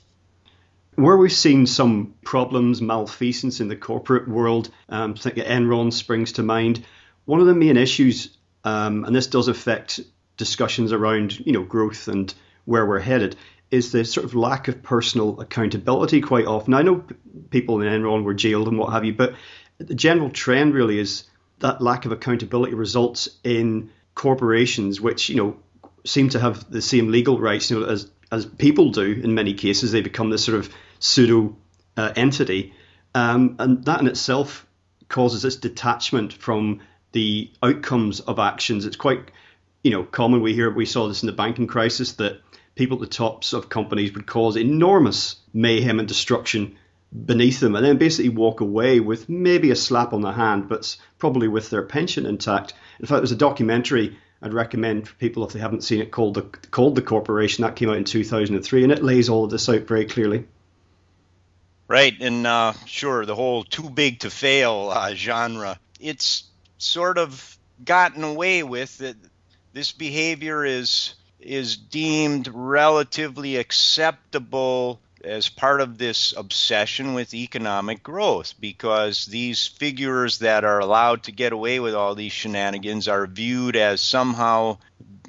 Where we've seen some problems, malfeasance in the corporate world, I think Enron springs to mind. One of the main issues, and this does affect discussions around growth and where we're headed, is the sort of lack of personal accountability quite often. I know people in Enron were jailed and what have you, but the general trend really is that lack of accountability results in corporations which seem to have the same legal rights as people do in many cases. They become this sort of pseudo entity, and that in itself causes this detachment from the outcomes of actions. It's quite common. We saw this in the banking crisis, that people at the tops of companies would cause enormous mayhem and destruction beneath them and then basically walk away with maybe a slap on the hand, but probably with their pension intact. In fact, there's a documentary I'd recommend for people if they haven't seen it called The Corporation. That came out in 2003, and it lays all of this out very clearly. Right, and sure, the whole too big to fail genre, it's sort of gotten away with. That this behavior is deemed relatively acceptable as part of this obsession with economic growth, because these figures that are allowed to get away with all these shenanigans are viewed as somehow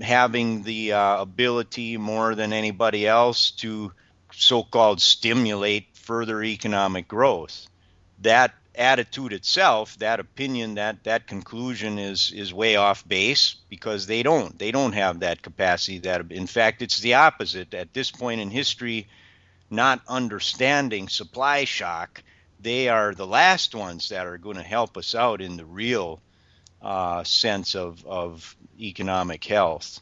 having the ability more than anybody else to so-called stimulate further economic growth. That attitude itself, that opinion, that conclusion is way off base, because they don't have that capacity. That, in fact, it's the opposite. At this point in history, not understanding supply shock, they are the last ones that are going to help us out in the real sense of economic health.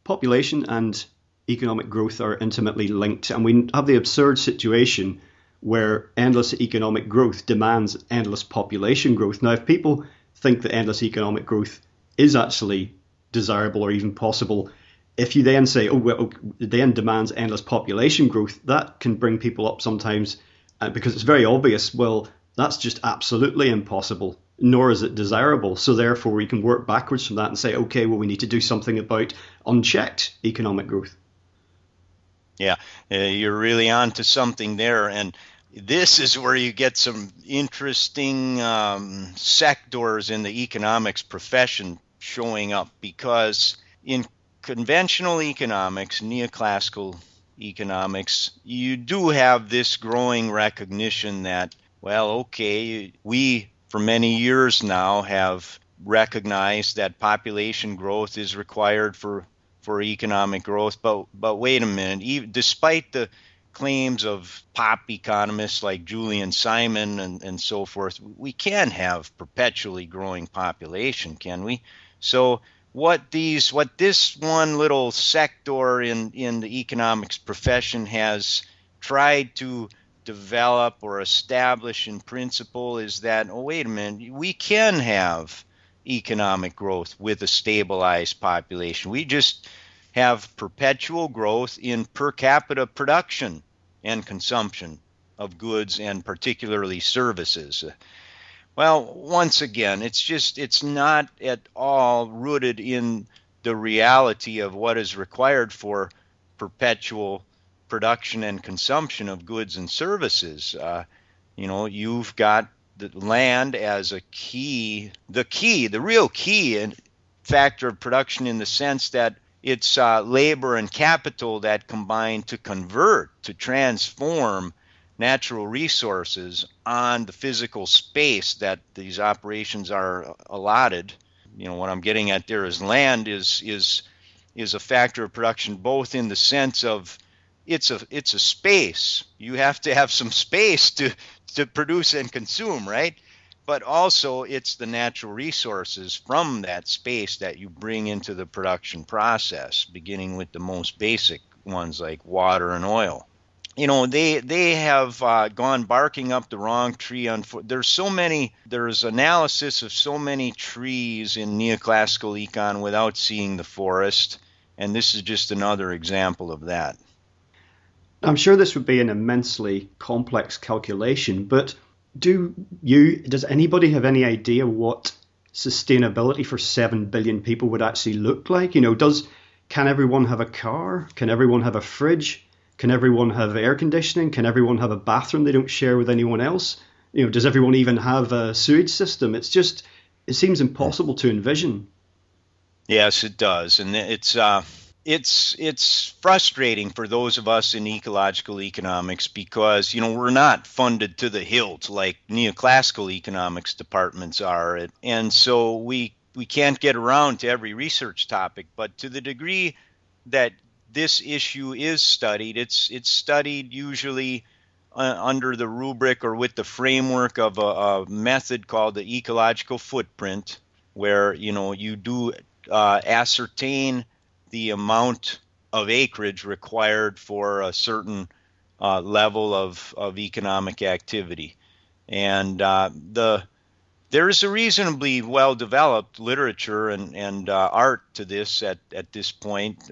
Population and economic growth are intimately linked, and we have the absurd situation where endless economic growth demands endless population growth. Now, if people think that endless economic growth is actually desirable or even possible, if you then say, it then demands endless population growth, that can bring people up sometimes because it's very obvious, well, that's just absolutely impossible, nor is it desirable. So therefore, we can work backwards from that and say, okay, well, we need to do something about unchecked economic growth. Yeah, you're really on to something there. And this is where you get some interesting sectors in the economics profession showing up, because in conventional economics, neoclassical economics, you do have this growing recognition that, well, okay, we for many years now have recognized that population growth is required for economic growth, but wait a minute, despite the claims of pop economists like Julian Simon and so forth, we can't have perpetually growing population, can we? So what this one little sector in the economics profession has tried to develop or establish in principle is that, oh, wait a minute, we can have economic growth with a stabilized population. We just have perpetual growth in per capita production and consumption of goods and particularly services. Well, once again, it's not at all rooted in the reality of what is required for perpetual production and consumption of goods and services. You've got the land as a the real key and factor of production, in the sense that it's labor and capital that combine to transform natural resources on the physical space that these operations are allotted. What I'm getting at there is land is a factor of production, both in the sense of it's a space. You have to have some space to produce and consume, right? But also it's the natural resources from that space that you bring into the production process, beginning with the most basic ones like water and oil. They have gone barking up the wrong tree. There's analysis of so many trees in neoclassical econ without seeing the forest, and this is just another example of that. I'm sure this would be an immensely complex calculation, but does anybody have any idea what sustainability for 7 billion people would actually look like? Can everyone have a car? Can everyone have a fridge? Can everyone have air conditioning? Can everyone have a bathroom they don't share with anyone else? Does everyone even have a sewage system? It seems impossible to envision. Yes, it does. And it's frustrating for those of us in ecological economics, because we're not funded to the hilt like neoclassical economics departments are, and so we can't get around to every research topic. But to the degree that this issue is studied, it's studied usually under the rubric or with the framework of a method called the ecological footprint, where you do ascertain the amount of acreage required for a certain level of economic activity. And there's a reasonably well-developed literature and art to this at this point,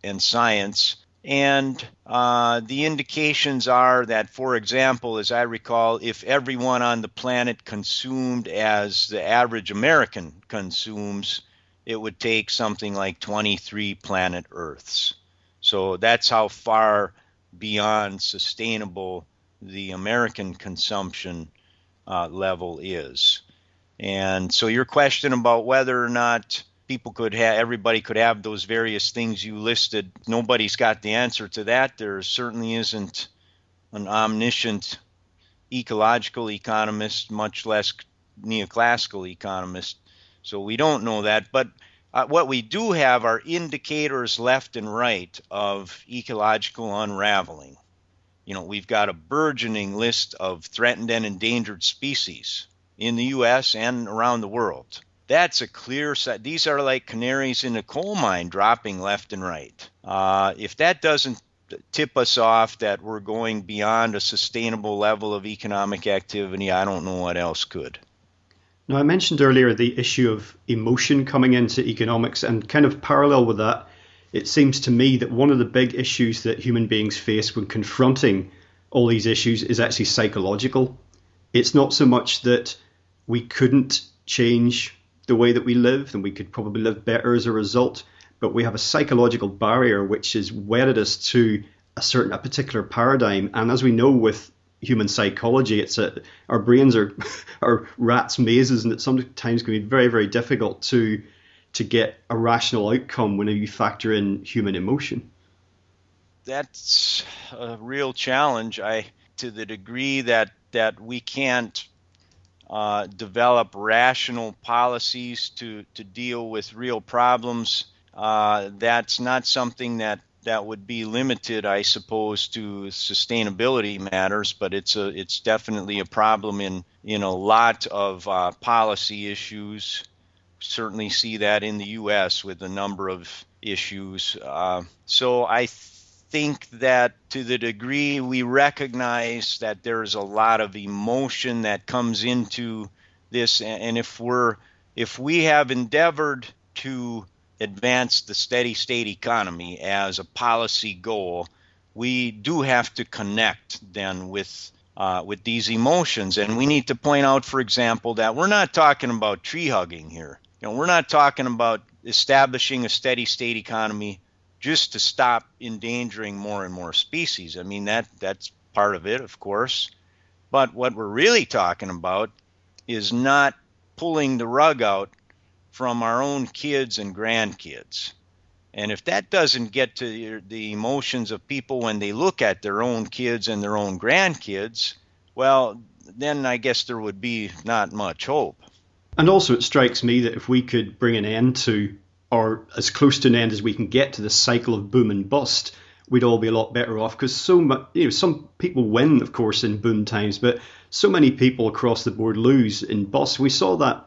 and science. And the indications are that, for example, as I recall, if everyone on the planet consumed as the average American consumes, it would take something like 23 planet Earths. So that's how far beyond sustainable the American consumption level is. And so your question about whether or not everybody could have those various things you listed, nobody's got the answer to that. There certainly isn't an omniscient ecological economist, much less neoclassical economist. So we don't know that. But what we do have are indicators left and right of ecological unraveling. We've got a burgeoning list of threatened and endangered species in the U.S. and around the world. That's a clear set. These are like canaries in a coal mine, dropping left and right. If that doesn't tip us off that we're going beyond a sustainable level of economic activity, I don't know what else could. Now, I mentioned earlier the issue of emotion coming into economics, and kind of parallel with that, it seems to me that one of the big issues that human beings face when confronting all these issues is actually psychological. It's not so much that we couldn't change the way that we live, and we could probably live better as a result, but we have a psychological barrier which has wedded us to a particular paradigm. And as we know with human psychology. Our brains are rats' mazes, and it sometimes can be very, very difficult to get a rational outcome when you factor in human emotion. That's a real challenge. To the degree that we can't develop rational policies to deal with real problems, that's not something that would be limited, I suppose, to sustainability matters, but it's definitely a problem in a lot of policy issues. Certainly see that in the U.S. with a number of issues. So I think that to the degree we recognize that there's a lot of emotion that comes into this, and if we have endeavored to advance the steady state economy as a policy goal, we do have to connect then with these emotions. And we need to point out, for example, that we're not talking about tree hugging here. We're not talking about establishing a steady state economy just to stop endangering more and more species. I mean, that's part of it, of course. But what we're really talking about is not pulling the rug out from our own kids and grandkids. And if that doesn't get to the emotions of people when they look at their own kids and their own grandkids, well, then I guess there would be not much hope. And also it strikes me that if we could bring an end to, or as close to an end as we can get to, the cycle of boom and bust, we'd all be a lot better off. Because some people win, of course, in boom times, but so many people across the board lose in bust. We saw that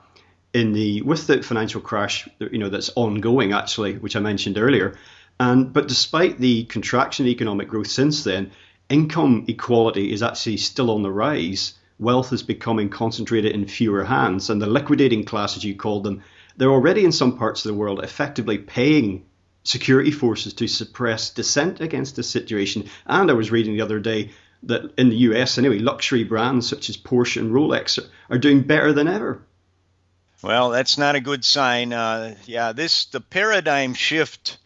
with the financial crash, that's ongoing actually, which I mentioned earlier. But despite the contraction in economic growth since then, income equality is actually still on the rise. Wealth is becoming concentrated in fewer hands, and the liquidating class, as you called them, they're already in some parts of the world effectively paying security forces to suppress dissent against this situation. And I was reading the other day that in the US anyway, luxury brands such as Porsche and Rolex are doing better than ever. Well, that's not a good sign. The paradigm shift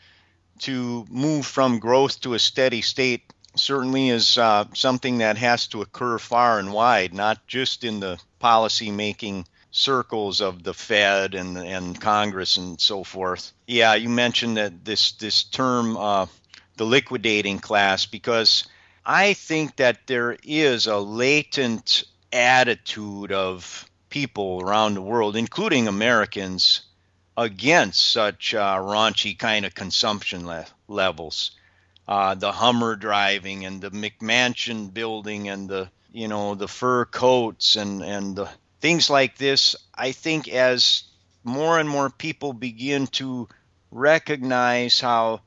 to move from growth to a steady state certainly is something that has to occur far and wide, not just in the policy-making circles of the Fed and Congress and so forth. Yeah, you mentioned that this term, the liquidating class, because I think that there is a latent attitude of people around the world, including Americans, against such raunchy kind of consumption levels. The Hummer driving and the McMansion building and the fur coats and the things like this. I think as more and more people begin to recognize how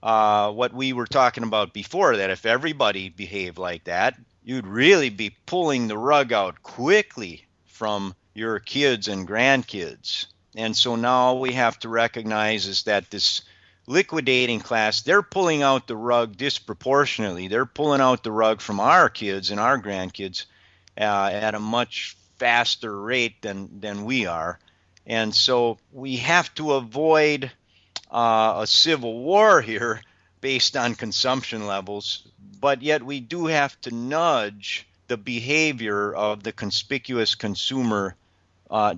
what we were talking about before, that if everybody behaved like that, you'd really be pulling the rug out quickly from your kids and grandkids. And so now we have to recognize is that this liquidating class, they're pulling out the rug disproportionately. They're pulling out the rug from our kids and our grandkids at a much faster rate than we are. And so we have to avoid a civil war here based on consumption levels, but yet we do have to nudge the behavior of the conspicuous consumer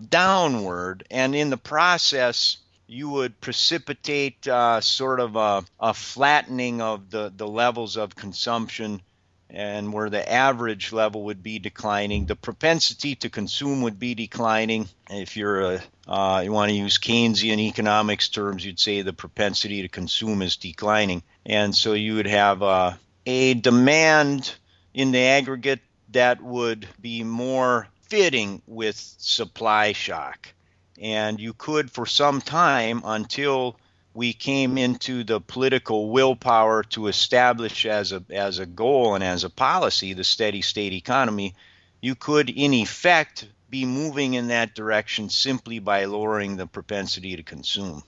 downward, and in the process you would precipitate sort of a flattening of the levels of consumption, and where the average level would be declining, the propensity to consume would be declining. If you want to use Keynesian economics terms, you'd say the propensity to consume is declining, and so you would have a demand in the aggregate that would be more fitting with supply shock. And you could, for some time, until we came into the political willpower to establish as a goal and as a policy the steady state economy, you could in effect be moving in that direction simply by lowering the propensity to consume.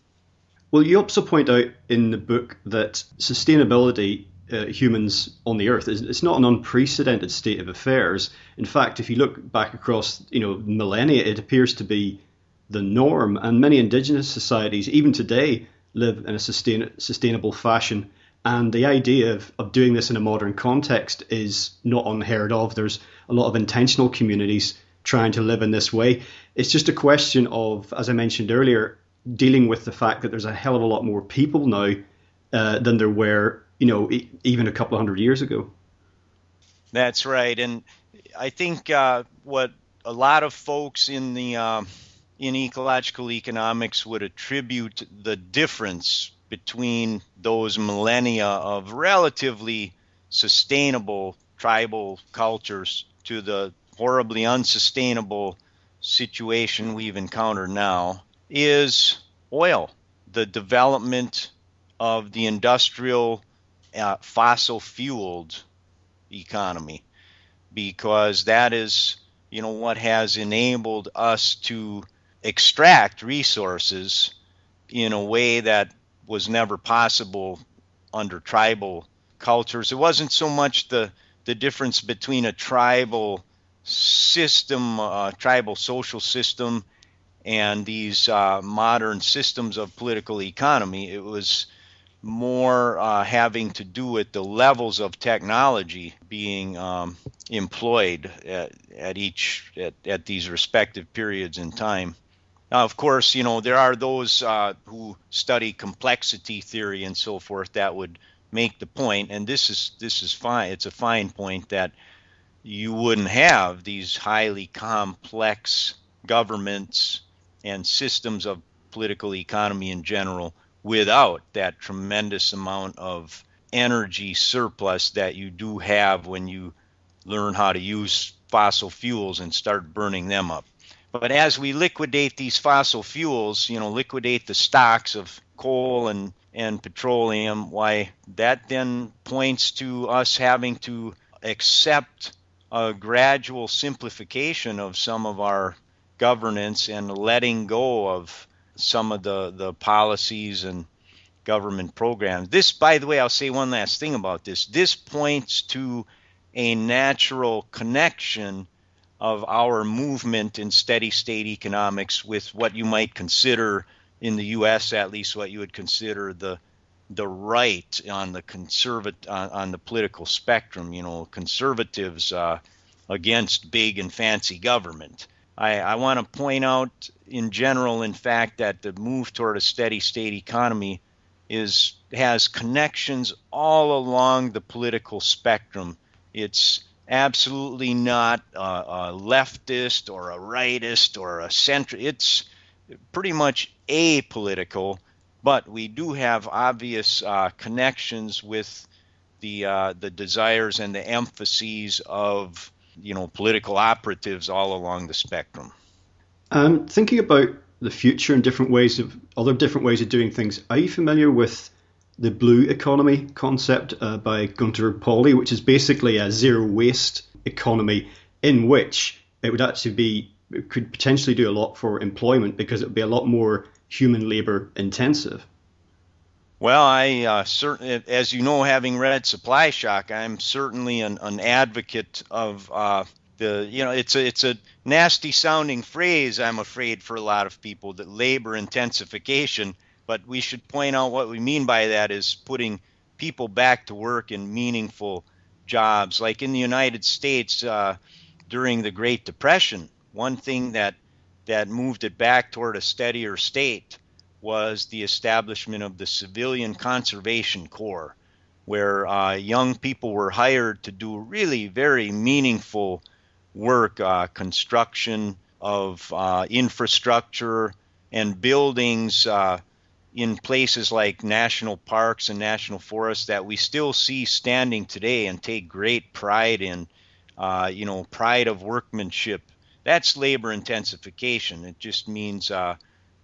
Well, you also point out in the book that sustainability, humans on the earth, it's not an unprecedented state of affairs. In fact, if you look back across millennia, it appears to be the norm, and many indigenous societies even today live in a sustainable fashion. And the idea of doing this in a modern context is not unheard of. There's a lot of intentional communities trying to live in this way. It's just a question of, as I mentioned earlier, dealing with the fact that there's a hell of a lot more people now than there were, even a couple of hundred years ago. That's right. And I think what a lot of folks in ecological economics would attribute the difference between those millennia of relatively sustainable tribal cultures to the horribly unsustainable situation we've encountered now is oil, the development of the industrial fossil-fueled economy, because that is, what has enabled us to extract resources in a way that was never possible under tribal cultures. It wasn't so much the difference between a tribal system, tribal social system, and these modern systems of political economy. It was more having to do with the levels of technology being employed at these respective periods in time. Now, of course, there are those who study complexity theory and so forth that would make the point, and this is fine. It's a fine point that you wouldn't have these highly complex governments and systems of political economy in general without that tremendous amount of energy surplus that you do have when you learn how to use fossil fuels and start burning them up. But as we liquidate these fossil fuels, liquidate the stocks of coal and petroleum, why that then points to us having to accept a gradual simplification of some of our governance and letting go of some of the policies and government programs. This, by the way, I'll say one last thing about this. This points to a natural connection of our movement in steady state economics with what you might consider in the U.S., at least what you would consider the right on the on the political spectrum. Conservatives against big and fancy government. I want to point out in general, in fact, that the move toward a steady state economy has connections all along the political spectrum. It's absolutely not a leftist or a rightist or a centrist. It's pretty much apolitical, but we do have obvious connections with the desires and the emphases of political operatives all along the spectrum. Thinking about the future and other different ways of doing things, are you familiar with the blue economy concept by Gunter Pauli, which is basically a zero waste economy in which it could potentially do a lot for employment because it would be a lot more human labor intensive? Well, I certainly, as you know, having read Supply Shock, I'm certainly an advocate of it's a nasty sounding phrase, I'm afraid, for a lot of people, that labor intensification. But we should point out what we mean by that is putting people back to work in meaningful jobs. Like in the United States during the Great Depression, one thing that moved it back toward a steadier state was the establishment of the Civilian Conservation Corps, where young people were hired to do really very meaningful work, construction of infrastructure and buildings in places like national parks and national forests that we still see standing today and take great pride in, pride of workmanship. That's labor intensification. It just means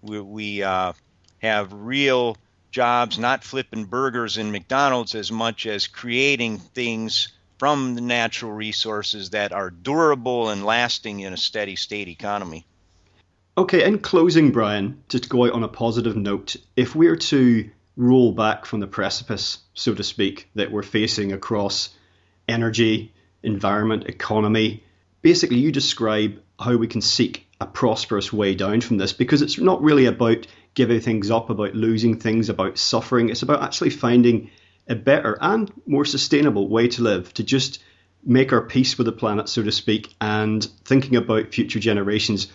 we have real jobs, not flipping burgers in McDonald's as much as creating things from the natural resources that are durable and lasting in a steady state economy. Okay, in closing, Brian, just to go out on a positive note, if we're to roll back from the precipice, so to speak, that we're facing across energy, environment, economy, basically you describe how we can seek a prosperous way down from this, because it's not really about giving things up, about losing things, about suffering. It's about actually finding a better and more sustainable way to live, to just make our peace with the planet, so to speak, and thinking about future generations,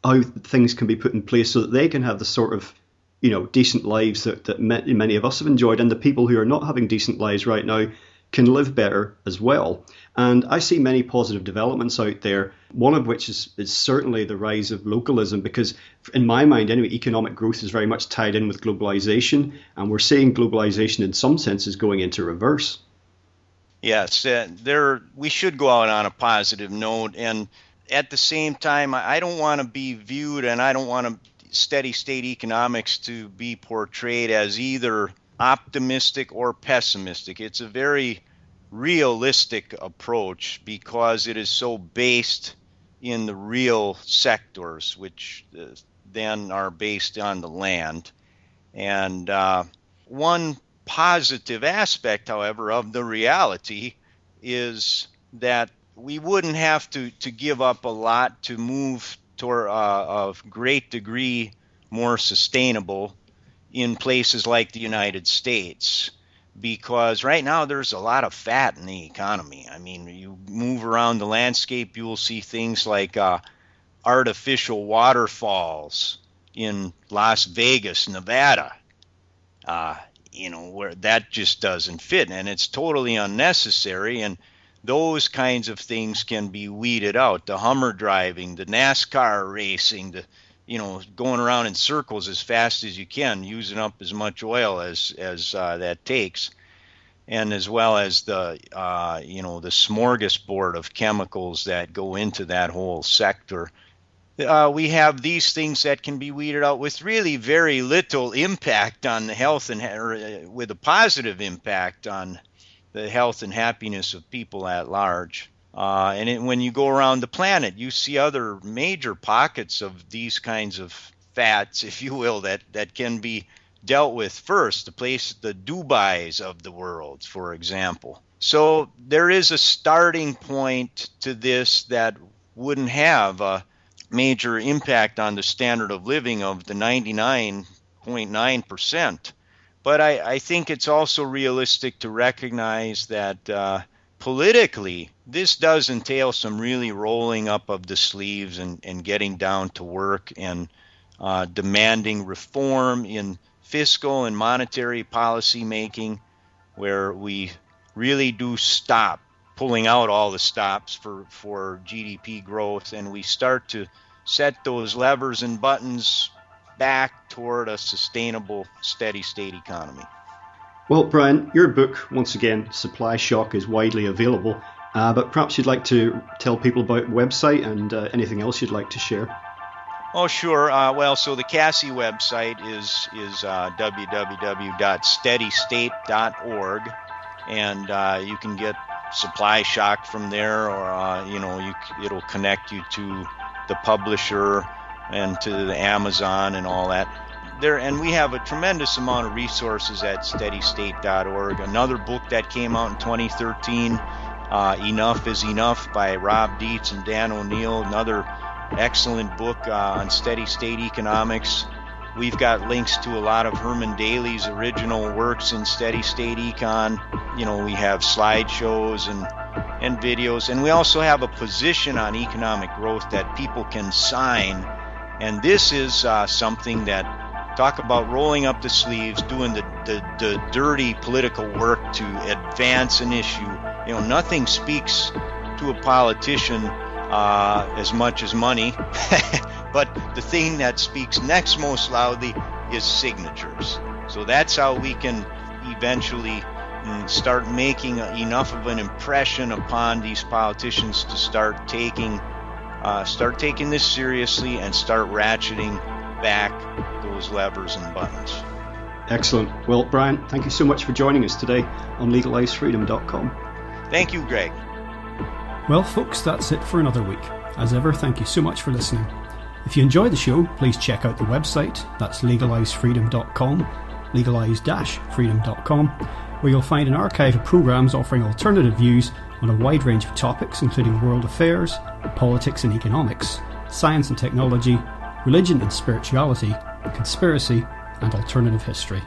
how things can be put in place so that they can have the sort of, decent lives that many of us have enjoyed, and the people who are not having decent lives right now can live better as well. And I see many positive developments out there, one of which is certainly the rise of localism, because in my mind anyway, economic growth is very much tied in with globalization, and we're seeing globalization in some senses going into reverse. Yes, we should go out on a positive note, and at the same time, I don't want to be viewed, and I don't want steady state economics to be portrayed as either optimistic or pessimistic. It's a very realistic approach because it is so based in the real sectors, which then are based on the land. And one positive aspect, however, of the reality is that we wouldn't have to give up a lot to move toward a great degree more sustainable in places like the United States, because right now there's a lot of fat in the economy. I mean, you move around the landscape, you will see things like artificial waterfalls in Las Vegas, Nevada, where that just doesn't fit, and it's totally unnecessary, and those kinds of things can be weeded out. The Hummer driving, the NASCAR racing, the going around in circles as fast as you can, using up as much oil as that takes, and as well as the the smorgasbord of chemicals that go into that whole sector. We have these things that can be weeded out with really very little impact on the health and with a positive impact on the health and happiness of people at large. When you go around the planet, you see other major pockets of these kinds of fats, if you will, that can be dealt with first. The Dubais of the world, for example. So there is a starting point to this that wouldn't have a major impact on the standard of living of the 99.9%. But I think it's also realistic to recognize that politically, this does entail some really rolling up of the sleeves and getting down to work and demanding reform in fiscal and monetary policy making, where we really do stop pulling out all the stops for GDP growth, and we start to set those levers and buttons back toward a sustainable, steady state economy. Well, Brian, your book, once again, Supply Shock, is widely available, but perhaps you'd like to tell people about the website and anything else you'd like to share. Oh, sure. So the Cassie website is www.steadystate.org, and you can get Supply Shock from there, or it'll connect you to the publisher and to the Amazon and all that. And we have a tremendous amount of resources at steadystate.org. Another book that came out in 2013, Enough is Enough by Rob Dietz and Dan O'Neill, another excellent book on steady state economics. We've got links to a lot of Herman Daly's original works in steady state econ. We have slideshows and videos, and we also have a position on economic growth that people can sign. And this is something that, talk about rolling up the sleeves, doing the dirty political work to advance an issue. Nothing speaks to a politician as much as money, but the thing that speaks next most loudly is signatures. So that's how we can eventually start making enough of an impression upon these politicians to start taking this seriously and start ratcheting back those levers and buttons. Excellent. Well, Brian, thank you so much for joining us today on LegalizeFreedom.com. Thank you, Greg. Well, folks, that's it for another week. As ever, thank you so much for listening. If you enjoy the show, please check out the website. That's LegalizeFreedom.com, legalize-freedom.com, where you'll find an archive of programmes offering alternative views on a wide range of topics, including world affairs, politics and economics, science and technology, religion and spirituality, conspiracy, and alternative history.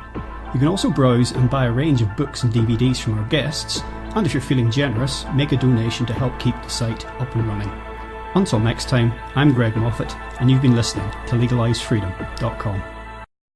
You can also browse and buy a range of books and DVDs from our guests, and if you're feeling generous, make a donation to help keep the site up and running. Until next time, I'm Greg Moffat, and you've been listening to LegalizeFreedom.com.